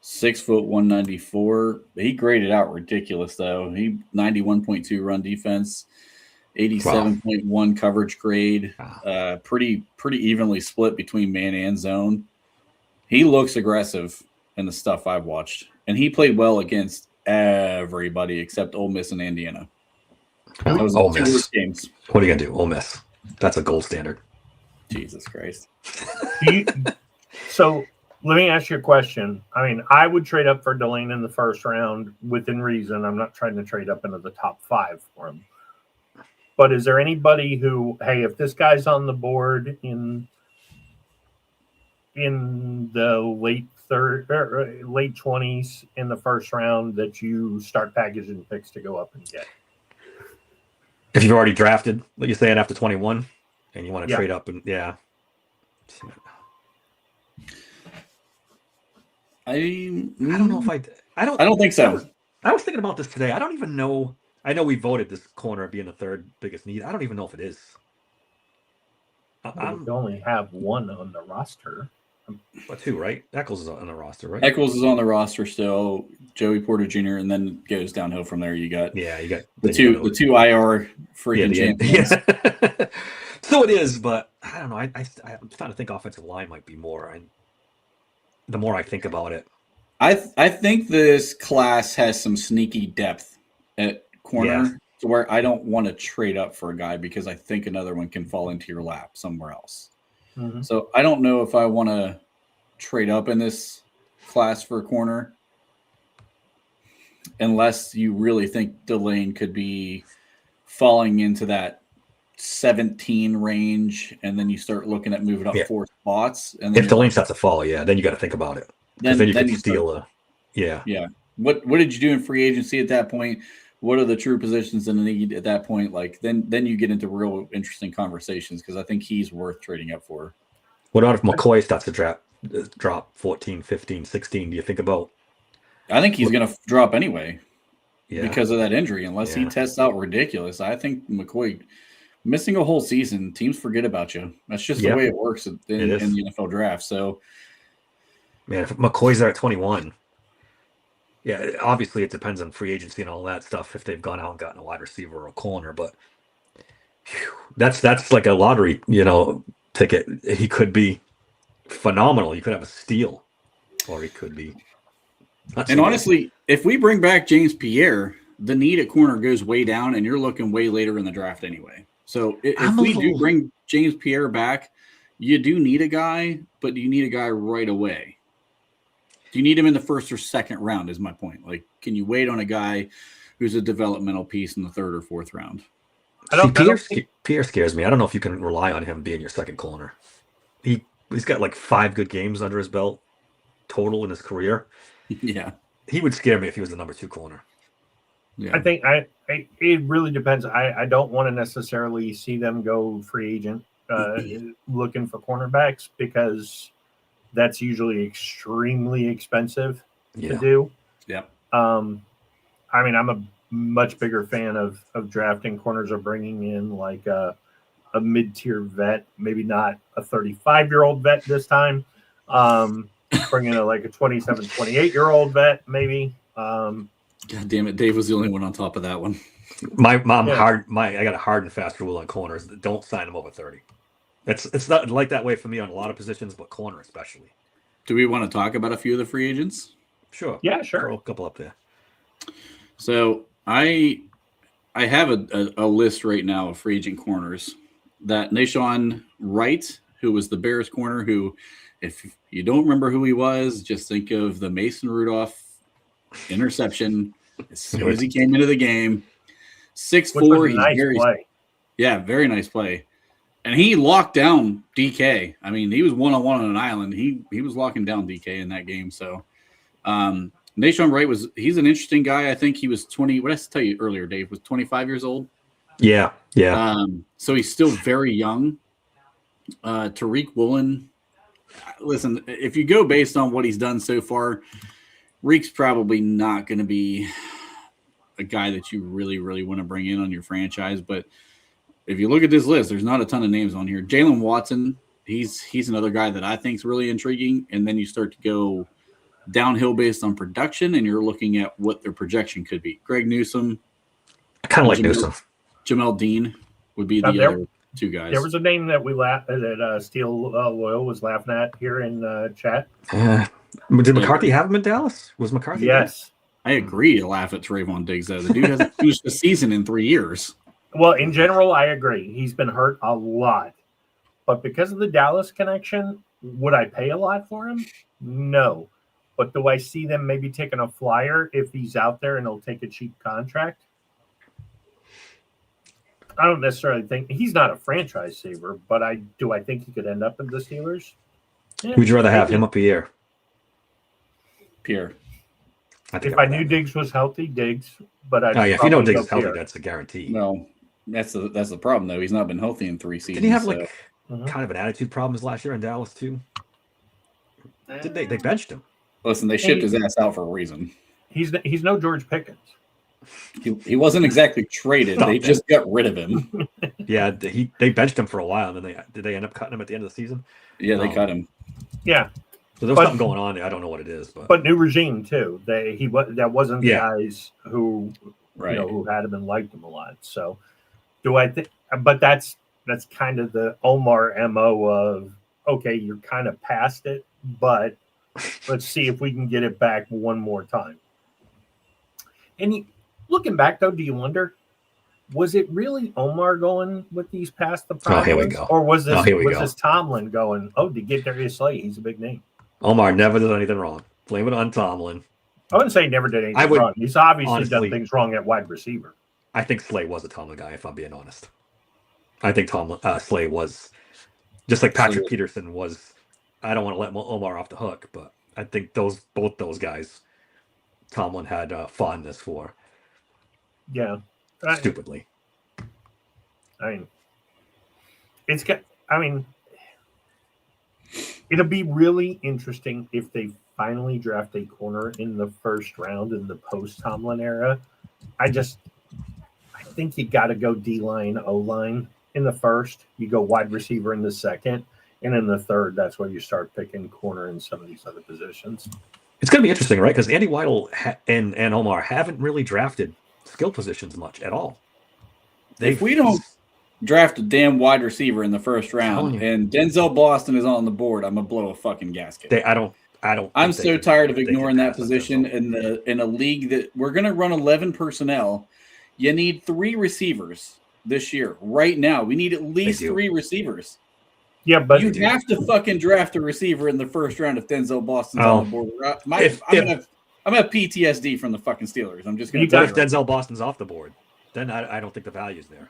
6 foot 194. He graded out ridiculous though. He 91.2 run defense, 87.1 coverage grade. Pretty evenly split between man and zone. He looks aggressive in the stuff I've watched, and he played well against everybody except Ole Miss and Indiana. Those Ole Miss games. What are you gonna do? Ole Miss. That's a gold standard. Jesus Christ. So let me ask you a question. I mean, I would trade up for Delane in the first round within reason. I'm not trying to trade up into the top 5 for him. But is there anybody who, hey, if this guy's on the board in the late 20s in the first round, that you start packaging picks to go up and get? If you've already drafted, like you're saying, after 21, and you want to trade up, and I don't know if I don't think so. I was thinking about this today. I don't even know. I know we voted this corner being the third biggest need. I don't even know if it is. We only have one on the roster. But two, right? Eccles is on the roster, right? Eccles is on the roster still. Joey Porter Jr. and then goes downhill from there. You got the two IR freaking champions. Yeah. So it is, but I don't know. I'm trying to think offensive line might be more. The more I think about it, I think this class has some sneaky depth at corner to where I don't want to trade up for a guy because I think another one can fall into your lap somewhere else. Mm-hmm. So I don't know if I want to trade up in this class for a corner unless you really think Delane could be falling into that 17 range, and then you start looking at moving up 4 spots. And then if Delane starts to fall, then you got to think about it. Then you can steal Yeah. What did you do in free agency at that point? What are the true positions in the need at that point? Like then you get into real interesting conversations because I think he's worth trading up for. What about if McCoy starts to drop 14, 15, 16? Do you think about? I think he's going to drop anyway because of that injury. Unless he tests out ridiculous, I think McCoy missing a whole season, teams forget about you. That's just the way it works in the NFL draft. So, man, if McCoy's there at 21. Yeah, obviously it depends on free agency and all that stuff if they've gone out and gotten a wide receiver or a corner, but that's like a lottery, ticket. He could be phenomenal. You could have a steal, or he could be. And honestly, if we bring back James Pierre, the need at corner goes way down, and you're looking way later in the draft anyway. So if we do bring James Pierre back, you do need a guy, but do you need a guy right away? Do you need him in the first or second round is my point. Like, can you wait on a guy who's a developmental piece in the third or fourth round? Pierre scares me. I don't know if you can rely on him being your second corner. He's got like 5 good games under his belt total in his career. Yeah. He would scare me if he was the number 2 corner. Yeah. I think it really depends. I don't want to necessarily see them go free agent looking for cornerbacks because that's usually extremely expensive to do. Yeah. I mean, I'm a much bigger fan of drafting corners or bringing in like a mid-tier vet, maybe not a 35-year-old vet this time. Bringing like a 27, 28-year-old vet, maybe. God damn it. Dave was the only one on top of that one. I got a hard and fast rule on corners. Don't sign them over 30. It's not like that way for me on a lot of positions, but corner especially. Do we want to talk about a few of the free agents? Sure. Yeah, sure. Throw a couple up there. So I have a list right now of free agent corners. That Nashawn Wright, who was the Bears corner, who, if you don't remember who he was, just think of the Mason Rudolph interception as soon as he came into the game. 6'4", he's nice play. Yeah, very nice play. And he locked down DK. I mean, he was one-on-one on an island. He was locking down DK in that game. So Nashawn Wright he's an interesting guy. I think he was 20. What did I tell you earlier, Dave? Was 25 years old? Yeah. So he's still very young. Tariq Woolen. Listen, if you go based on what he's done so far, Reek's probably not going to be a guy that you really, really want to bring in on your franchise. But if you look at this list, there's not a ton of names on here. Jalen Watson, he's another guy that I think is really intriguing. And then you start to go downhill based on production, and you're looking at what their projection could be. Greg Newsome. I kind of like Newsome. Jamel Dean would be the other 2 guys. There was a name that that Steel Loyal was laughing at here in chat. Did McCarthy have him in Dallas? Was McCarthy? Yes. I agree to laugh at Trayvon Diggs, though. The dude hasn't finished a season in 3 years. Well, in general, I agree. He's been hurt a lot. But because of the Dallas connection, would I pay a lot for him? No. But do I see them maybe taking a flyer if he's out there and he'll take a cheap contract? I don't necessarily think he's not a franchise saver, but I think he could end up in the Steelers. Yeah, would you rather have him or Pierre? Pierre. If I knew Diggs was healthy, Diggs. But if you know Diggs is healthy, that's a guarantee. Well, that's the problem though. He's not been healthy in 3 seasons. Did he have kind of an attitude problem last year in Dallas too? They benched him? Listen, they shipped his ass out for a reason. He's no George Pickens. He wasn't exactly traded. They just got rid of him. Yeah, they benched him for a while, and then did they end up cutting him at the end of the season? Yeah, they cut him. Yeah. So there's something going on there. I don't know what it is, but new regime too. That wasn't the guys who who had him and liked him a lot. So do I think? But that's kind of the Omar MO of, okay, you're kind of past it, but let's see if we can get it back one more time. And looking back though, do you wonder, was it really Omar going with these past the prime? Oh, here we go. Or was this Tomlin going, to get Darius Slay? He's a big name. Omar never did anything wrong. Blame it on Tomlin. I wouldn't say he never did anything wrong. He's obviously done things wrong at wide receiver. I think Slay was a Tomlin guy, if I'm being honest. I think Slay was, just like Patrick Peterson was. I don't want to let Omar off the hook, but I think both those guys, Tomlin had fondness for. Yeah. Stupidly. It'll be really interesting if they finally draft a corner in the first round in the post-Tomlin era. I think you got to go D-line, O-line in the first. You go wide receiver in the second. And in the third, that's where you start picking corner in some of these other positions. It's going to be interesting, right? Because Andy Weidel and Omar haven't really drafted skill positions much at all. If we don't draft a damn wide receiver in the first round and Denzel Boston is on the board, I'm gonna blow a fucking gasket. I'm so tired of ignoring that position in a league that we're gonna run 11 personnel. You need 3 receivers this year. Right now, we need at least 3 receivers. Yeah, but you have to fucking draft a receiver in the first round if Denzel Boston's on the board. I'm gonna have PTSD from the fucking Steelers. I'm just gonna. What if Denzel Boston's off the board? Then I don't think the value's there.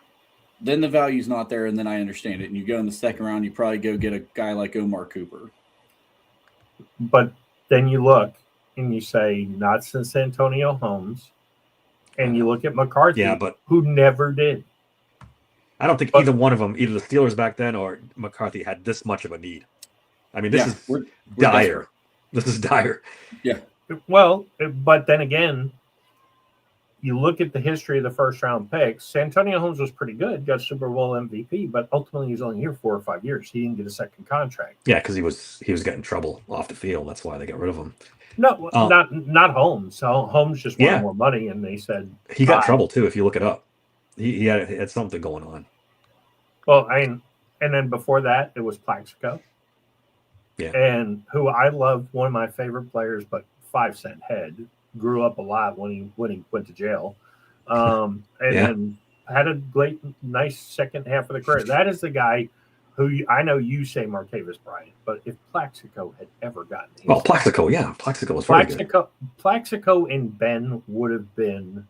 Then the value's not there, and then I understand it. And you go in the second round, you probably go get a guy like Omar Cooper. But then you look and you say, not since Antonio Holmes, and you look at McCarthy, who never did. I don't think either one of them, either the Steelers back then or McCarthy, had this much of a need. I mean, this is dire. Desperate. This is dire. Yeah. Well, but then again, you look at the history of the first round picks. Antonio Holmes was pretty good, got Super Bowl MVP, but ultimately he was only here 4 or 5 years. He didn't get a second contract. Yeah, because he was getting trouble off the field. That's why they got rid of him. No, not Holmes. So Holmes just wanted more money, and they said he got in trouble too. If you look it up, he had something going on. Well, and then before that, it was Plaxico. Yeah, and who I love, one of my favorite players, but 5 cent head. Grew up a lot when he went to jail, and had a nice second half of the career. That is the guy who I know you say Martavis Bryant, but if Plaxico had ever gotten Plaxico was very good. Plaxico and Ben would have been,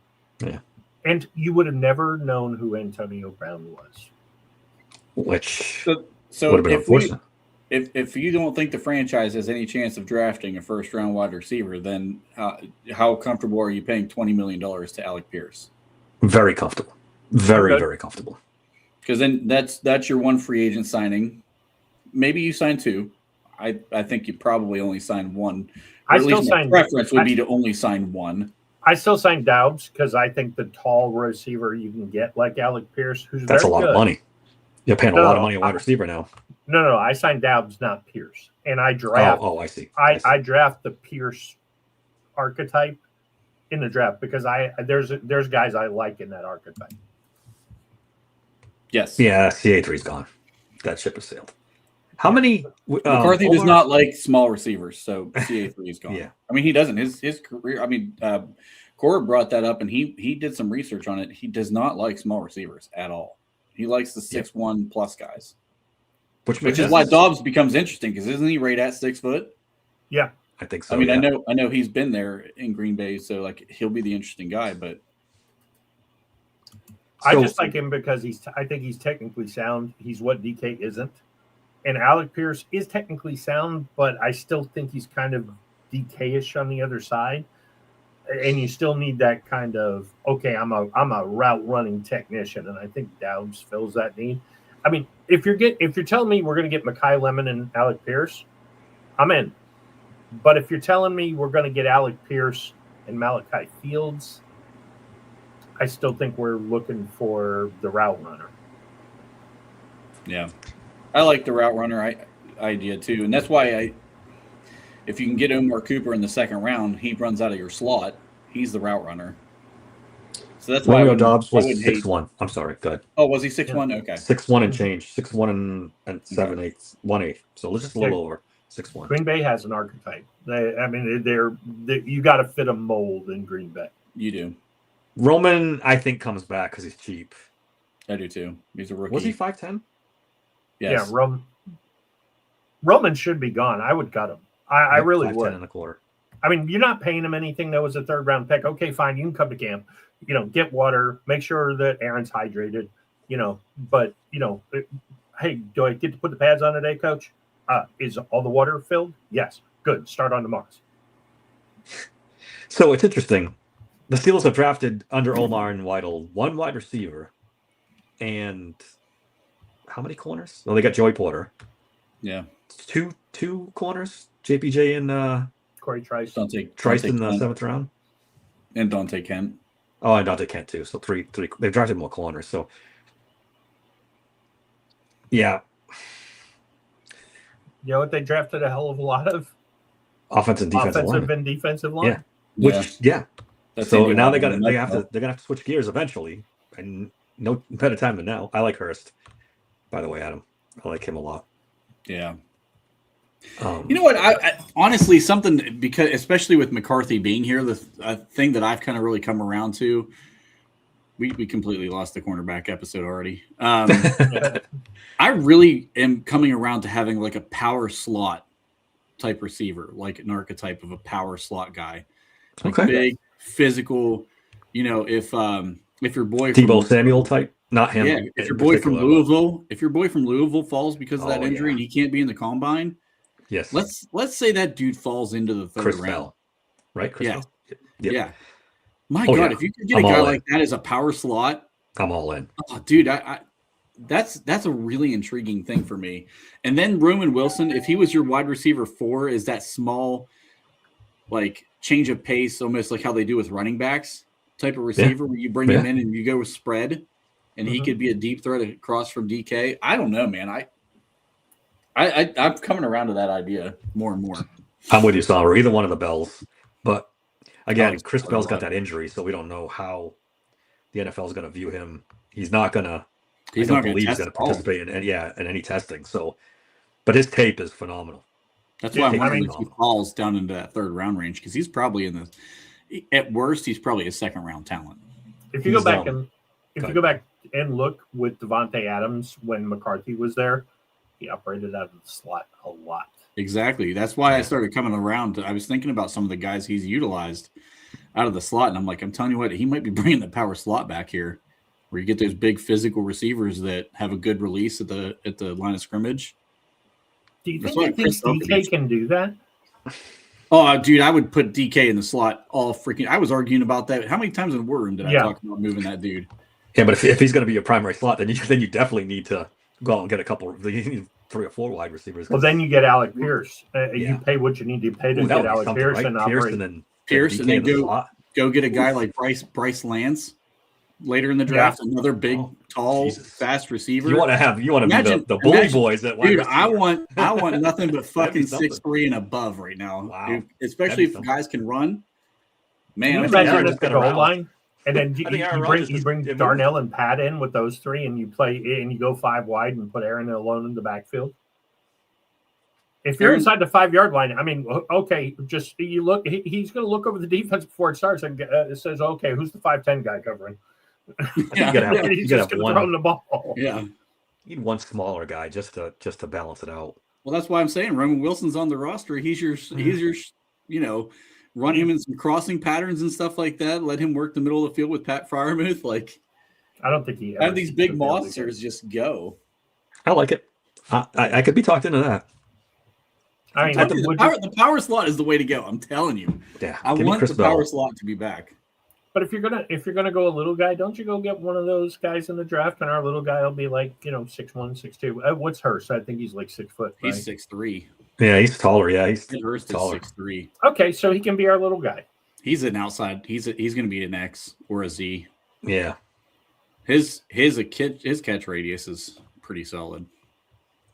and you would have never known who Antonio Brown was, which would have been unfortunate. If you don't think the franchise has any chance of drafting a first-round wide receiver, then how comfortable are you paying $20 million to Alec Pierce? Very comfortable. Very comfortable. Because then that's your one free agent signing. Maybe you sign 2. I think you probably only sign 1. My preference would be to only sign 1. I still sign Doubs because I think the tall receiver you can get like Alec Pierce, that's a lot of money. You're paying a lot of money on wide receiver now. No. I signed Doubs, not Pierce, and I draft. I see. I draft the Pierce archetype in the draft because there's guys I like in that archetype. Yes. Yeah, CA3's gone. That ship has sailed. How many? McCarthy does not like small receivers, so CA3 is gone. Yeah. I mean, he doesn't. His career. I mean, Cora brought that up, and he did some research on it. He does not like small receivers at all. He likes the 6'1" plus guys. Which is why Dobbs becomes interesting because isn't he right at 6 foot? Yeah, I think so. I mean, I know he's been there in Green Bay, so like he'll be the interesting guy. But I just like him because I think he's technically sound. He's what DK isn't, and Alec Pierce is technically sound, but I still think he's kind of DK-ish on the other side. And you still need that kind of I'm a route running technician, and I think Doubs fills that need. I mean, if you're telling me we're going to get Mekhi Lemon and Alec Pierce, I'm in. But if you're telling me we're going to get Alec Pierce and Malachi Fields, I still think we're looking for the route runner. Yeah, I like the route runner idea too, and that's why if you can get Omar Cooper in the second round, he runs out of your slot. He's the route runner. So that's why Romeo Dobbs was 6'1". I'm sorry. Go ahead. Oh, was he 6'1"? Okay. 6'1" and change. 6'1" and 7/8, 1/8. So let's just a little over 6'1". Green Bay has an archetype. They're you got to fit a mold in Green Bay. You do. Roman, I think, comes back because he's cheap. I do too. He's a rookie. Was he 5'10"? Yes. Yeah, Roman should be gone. I would cut him. I really would. 5'10" and a quarter. I mean, you're not paying him anything. That was a third round pick. Okay, fine. You can come to camp. Get water. Make sure that Aaron's hydrated. But hey, do I get to put the pads on today, Coach? Is all the water filled? Yes. Good. Start on tomorrow. So it's interesting. The Steelers have drafted under Omar and Weidl 1 wide receiver, and how many corners? Well, they got Joey Porter. Yeah. Two corners. JPJ and Corey Trice. Trice in the 7th round. And Dante Kent. Oh, and Dante Kent too. So three. They've drafted more corners. So yeah. You know what they drafted a hell of a lot of? Offensive and defensive line. Yeah. That's so now they're gonna have to switch gears eventually, and no better time than now. I like Hurst, by the way, Adam. I like him a lot. Yeah. You know what? I honestly, something, because especially with McCarthy being here, the thing that I've kind of really come around to, we completely lost the cornerback episode already. I really am coming around to having like a power slot type receiver, like an archetype of a power slot guy, like big, physical. If your boy Tebow Samuel type, not him. Yeah, if your boy from Louisville falls because of that injury and he can't be in the combine. Yes. Let's say that dude falls into the third round. Bell. Right? Chris Bell? Yep. Yeah. My God, if you could get a guy like that as a power slot, I'm all in. Oh, dude, that's a really intriguing thing for me. And then Roman Wilson, if he was your wide receiver 4, is that small, like change of pace, almost like how they do with running backs type of receiver, where you bring him in and you go with spread, and he could be a deep threat across from DK. I don't know, man. I'm coming around to that idea more and more. I'm with you, Sauer. Either one of the Bells. But again, Chris Bell's got that injury, so we don't know how the NFL is going to view him. He's not going to participate in any testing. So, but his tape is phenomenal. That's why I'm wondering if he falls down into that third round range, because he's probably at worst, he's probably a second round talent. If you go back and look with Devontae Adams when McCarthy was there, he operated out of the slot a lot. Exactly. That's why I started coming around. I was thinking about some of the guys he's utilized out of the slot, and I'm like, I'm telling you what, he might be bringing the power slot back here, where you get those big physical receivers that have a good release at the line of scrimmage. Do you think DK can do that? Oh, dude, I would put DK in the slot all freaking. I was arguing about that. How many times in War Room did I talk about moving that dude? Yeah, but if he's going to be your primary slot, then you definitely need to go out and get a couple. You need 3 or 4 wide receivers. Well, then you get Alec Pierce. You pay what you need to pay to get Alec Pierce, right? and Pierce, and then go get a guy like Bryce Lance later in the draft. Another big, tall, fast receiver. You want to be the bully boys that. Dude, I want nothing but fucking 6'3" and above right now. Wow. Dude, especially if guys can run. Man, you imagine at the goal line. And then you bring Darnell and Pat in with those 3, and you play and you go 5 wide and put Aaron alone in the backfield. If you're inside the 5-yard line, I mean, okay, just you look. He's going to look over the defense before it starts and it says, "Okay, who's the 5'10" guy covering?" He's just going to throw him the ball. Yeah, you need one smaller guy just to balance it out. Well, that's why I'm saying Roman Wilson's on the roster. He's your run him in some crossing patterns and stuff like that. Let him work the middle of the field with Pat Freiermuth. Like, I don't think he have these big monsters just go. I like it. I could be talked into that. I mean, the power slot is the way to go. I'm telling you. Yeah, I want the power slot to be back. But if you're gonna go a little guy, don't you go get one of those guys in the draft, and our little guy will be like 6'1", 6'2". What's Hurst? I think he's like 6 foot. Right? He's 6'3". Yeah, he's taller. Yeah, he's Hurst is taller. 6'3". Okay, so he can be our little guy. He's an outside. He's going to be an X or a Z. Yeah. His catch radius is pretty solid.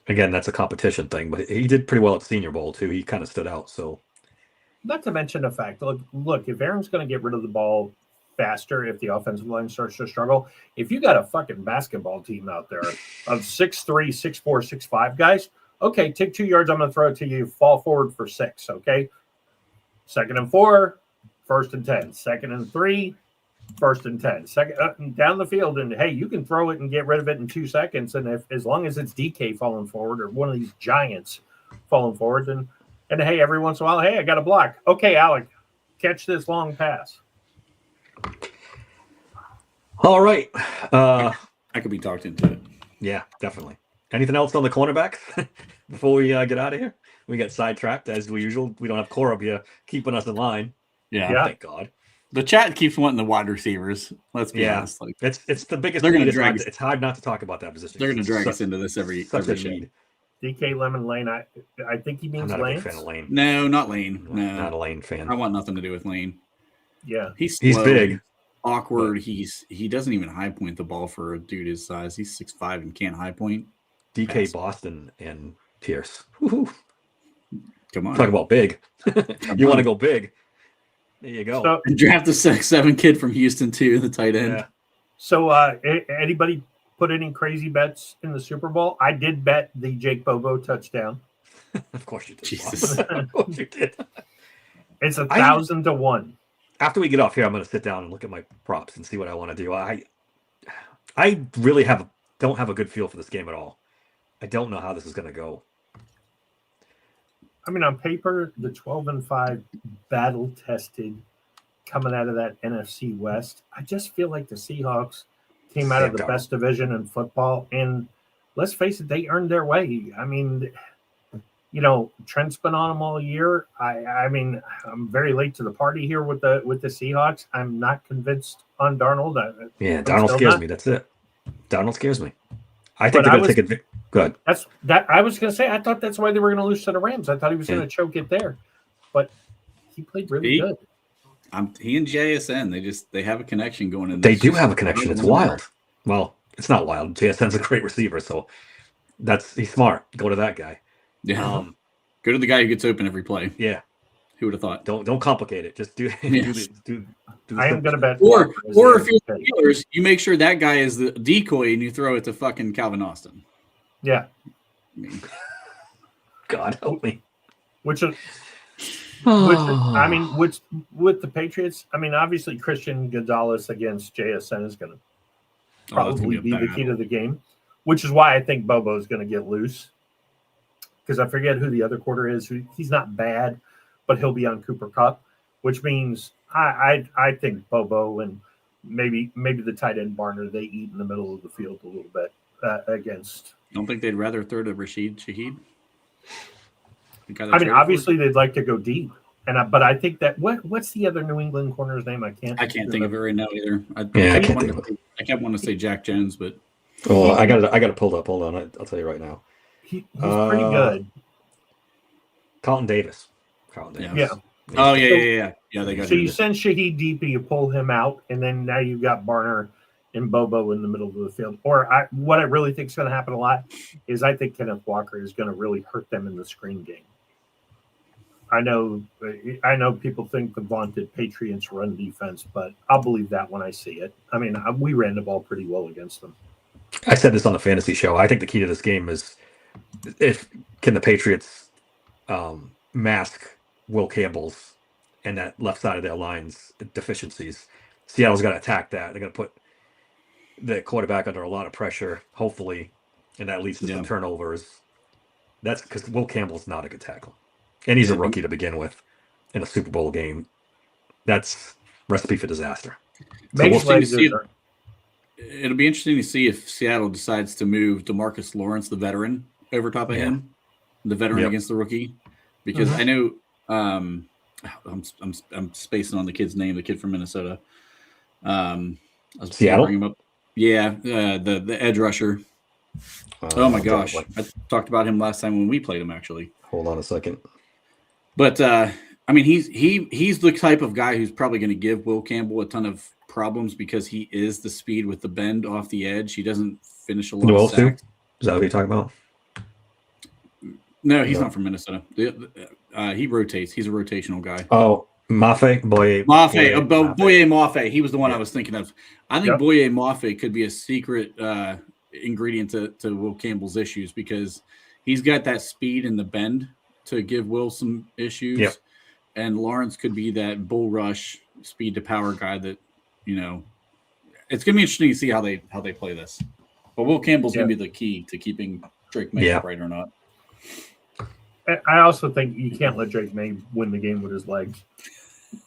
Again, that's a competition thing, but he did pretty well at Senior Bowl too. He kind of stood out. So, not to mention the fact, look, if Aaron's going to get rid of the ball faster, if the offensive line starts to struggle, if you got a fucking basketball team out there of 6'3", 6'4", 6'5" guys, okay, take 2 yards. I'm going to throw it to you. Fall forward for 6. Okay, 2nd and 4, 1st and 10, 2nd and 3. 1st and 10, second down the field, and hey, you can throw it and get rid of it in 2 seconds. And if as long as it's DK falling forward or one of these giants falling forward, and hey, every once in a while, hey, I got a block. Okay, Alec, catch this long pass. all right. I could be talked into it. Yeah, definitely. Anything else on the cornerbacks before we get out of here? We get sidetracked as usual. We don't have Corb here keeping us in line. Yeah. Thank God. The chat keeps wanting the wide receivers. Let's be honest. Like, it's the biggest. They're going to drag. It's hard not to talk about that position. They're going to drag us into this every show. DK Lemon Lane. I think he means I'm not Lane. a big fan of Lane. No, not Lane. No, not a Lane fan. I want nothing to do with Lane. Yeah, he's big, awkward. He doesn't even high point the ball for a dude his size. He's 6'5" and can't high point. DK Boston and Pierce. Woo-hoo. Come on, talk about big. You want to go big? There you go. So, and draft the 6'7" kid from Houston too, the tight end. Yeah. So, anybody put any crazy bets in the Super Bowl? I did bet the Jake Bobo touchdown. Of course you did. Jesus. Of course you did. It's 1,000 to 1. After we get off here, I'm going to sit down and look at my props and see what I want to do. I really don't have a good feel for this game at all. I don't know how this is going to go. I mean, on paper, the 12-5 battle-tested coming out of that NFC West. I just feel like the Seahawks came out of the best division in football, and let's face it, they earned their way. I mean, you know, Trent's been on them all year. I mean, I'm very late to the party here with the Seahawks. I'm not convinced on Darnold. Darnold scares me. That's it. Darnold scares me. I think they're going to take it. Good. I was going to say, I thought that's why they were going to lose to the Rams. I thought he was going to choke it there, but he played really good. He and JSN, they have a connection going in. They do have a connection. It's wild. Well, it's not wild. JSN's a great receiver, so he's smart. Go to that guy. Yeah. Go to the guy who gets open every play. Yeah. Who would have thought? Don't complicate it. Just do do I am going to bet. Or if you're the Steelers, you make sure that guy is the decoy and you throw it to fucking Calvin Austin. Yeah. God help me. With the Patriots, I mean, obviously Christian Gonzalez against JSN is going to probably be the key to the game, which is why I think Bobo is going to get loose. Because I forget who the other quarter is. He's not bad, but he'll be on Cooper Kupp, which means I think Bobo and maybe the tight end Barner, they eat in the middle of the field a little bit against. Don't think they'd rather throw to Rashid Shaheed? I mean, obviously they'd like to go deep, but I think that what's the other New England corner's name? I can't think of it right now either. I kept wanting to say Jack Jones, but I got it pulled up. Hold on, I'll tell you right now. He's pretty good. Carlton Davis. Yeah. Oh yeah. They got. So you send Shaheed deep, and you pull him out, and then now you've got Barner and Bobo in the middle of the field. Or what I really think is going to happen a lot is I think Kenneth Walker is going to really hurt them in the screen game. I know people think the vaunted Patriots run defense, but I'll believe that when I see it. I mean, we ran the ball pretty well against them. I said this on the fantasy show. I think the key to this game is can the Patriots mask Will Campbell's and that left side of their lines deficiencies. Seattle's got to attack that. They're going to put the quarterback under a lot of pressure, hopefully, and that leads to some turnovers. That's because Will Campbell's not a good tackle. And he's a rookie to begin with in a Super Bowl game. That's recipe for disaster. So it'll be interesting to see if Seattle decides to move DeMarcus Lawrence, the veteran, over top of him, the veteran against the rookie, because I know I'm spacing on the kid's name, the kid from Minnesota. Seattle. Him up. Yeah, the edge rusher. Oh my gosh, I talked about him last time when we played him. Actually, hold on a second. But I mean, he's the type of guy who's probably going to give Will Campbell a ton of problems because he is the speed with the bend off the edge. He doesn't finish a lot of sacks. Is that what you're talking about? No, he's not from Minnesota. He rotates. He's a rotational guy. Oh, Boye Mafe. He was the one I was thinking of. I think Boye Mafe could be a secret ingredient to Will Campbell's issues because he's got that speed and the bend to give Will some issues. Yep. And Lawrence could be that bull rush speed to power guy that, it's going to be interesting to see how they play this. But Will Campbell's going to be the key to keeping Drake May upright or not. I also think you can't let Drake May win the game with his legs.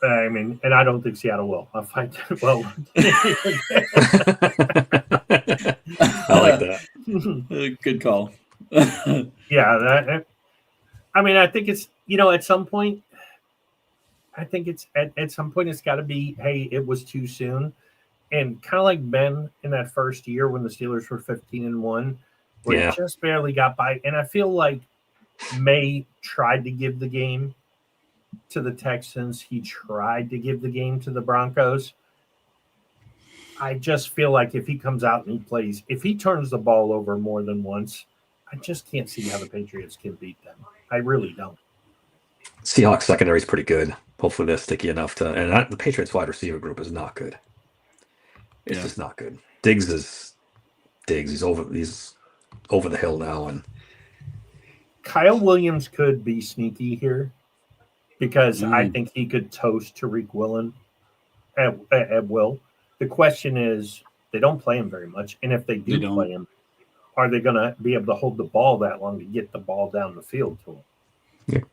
I mean, and I don't think Seattle will. I'll fight. Well, I like that. Good call. Yeah. I mean, I think it's, at some point, at some point it's got to be, hey, it was too soon. And kind of like Ben in that first year when the Steelers were 15-1, where he just barely got by. And I feel like May tried to give the game to the Texans. He tried to give the game to the Broncos. I just feel like if he comes out and he plays, if he turns the ball over more than once, I just can't see how the Patriots can beat them. I really don't. Seahawks secondary is pretty good. Hopefully they're sticky enough to. And the Patriots wide receiver group is not good. It's just not good. Diggs. He's over the hill now, and Kyle Williams could be sneaky here because I think he could toast Tariq Woolen at will. The question is, they don't play him very much, and if they do play him, are they going to be able to hold the ball that long to get the ball down the field to him?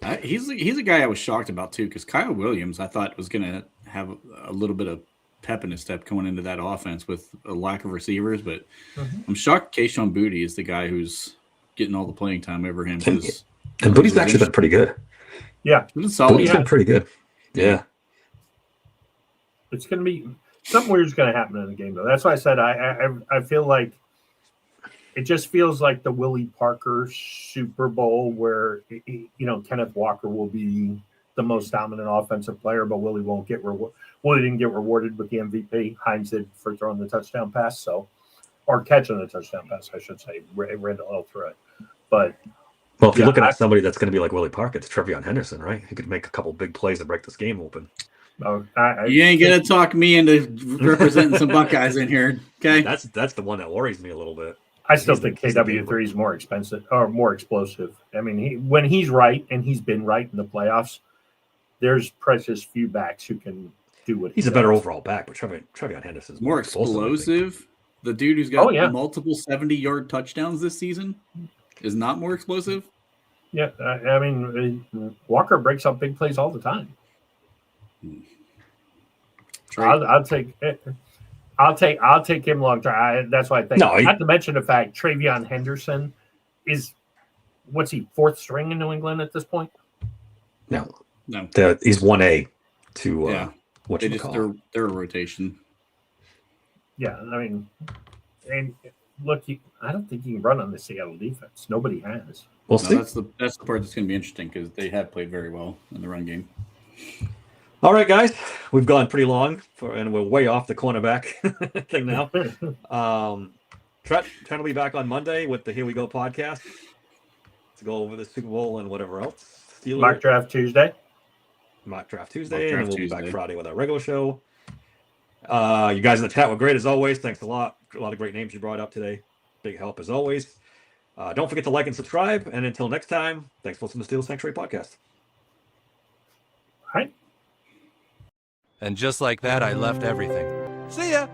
Yeah. He's a guy I was shocked about too, because Kyle Williams I thought was going to have a little bit of pep in his step going into that offense with a lack of receivers, but I'm shocked Kayshon Boutte is the guy who's getting all the playing time over him. And Bootie's actually been pretty good. Yeah. Bootie's been pretty good. Yeah. It's going to be something weird's going to happen in the game, though. That's why I said I feel like it just feels like the Willie Parker Super Bowl where, Kenneth Walker will be the most dominant offensive player, but Willie won't get Willie didn't get rewarded with the MVP. Hines did for throwing the touchdown pass, or catching the touchdown pass, I should say. Randall L threw it. But if you're looking at somebody that's going to be like Willie Parker, it's Trevion Henderson, right? He could make a couple big plays to break this game open. You ain't gonna talk me into representing some Buckeyes in here, okay? That's the one that worries me a little bit. I still think KW3 is more expensive or more explosive. I mean, when he's right, and he's been right in the playoffs, there's precious few backs who can do what he's a better overall back, but Trevion Henderson is more explosive. The dude who's got multiple 70-yard touchdowns this season is not more explosive. Yeah, I mean, Walker breaks up big plays all the time. I'll take him long term. That's why I think. Not to mention the fact Trevion Henderson is he, fourth string in New England at this point? No. He's 1A to they're a rotation. Yeah, I mean, and look, I don't think you can run on the Seattle defense. Nobody has. We'll see. That's the part that's going to be interesting because they have played very well in the run game. All right, guys, we've gone pretty long, and we're way off the cornerback thing now. Trent will be back on Monday with the Here We Go podcast to go over the Super Bowl and whatever else. Mock Draft Tuesday, and then we'll be back Friday with our regular show. You guys in the chat were great as always. Thanks a lot. A lot of great names you brought up today. Big help as always. Don't forget to like and subscribe. And until next time, thanks for listening to Steel Sanctuary Podcast. All right. And just like that, I left everything. See ya!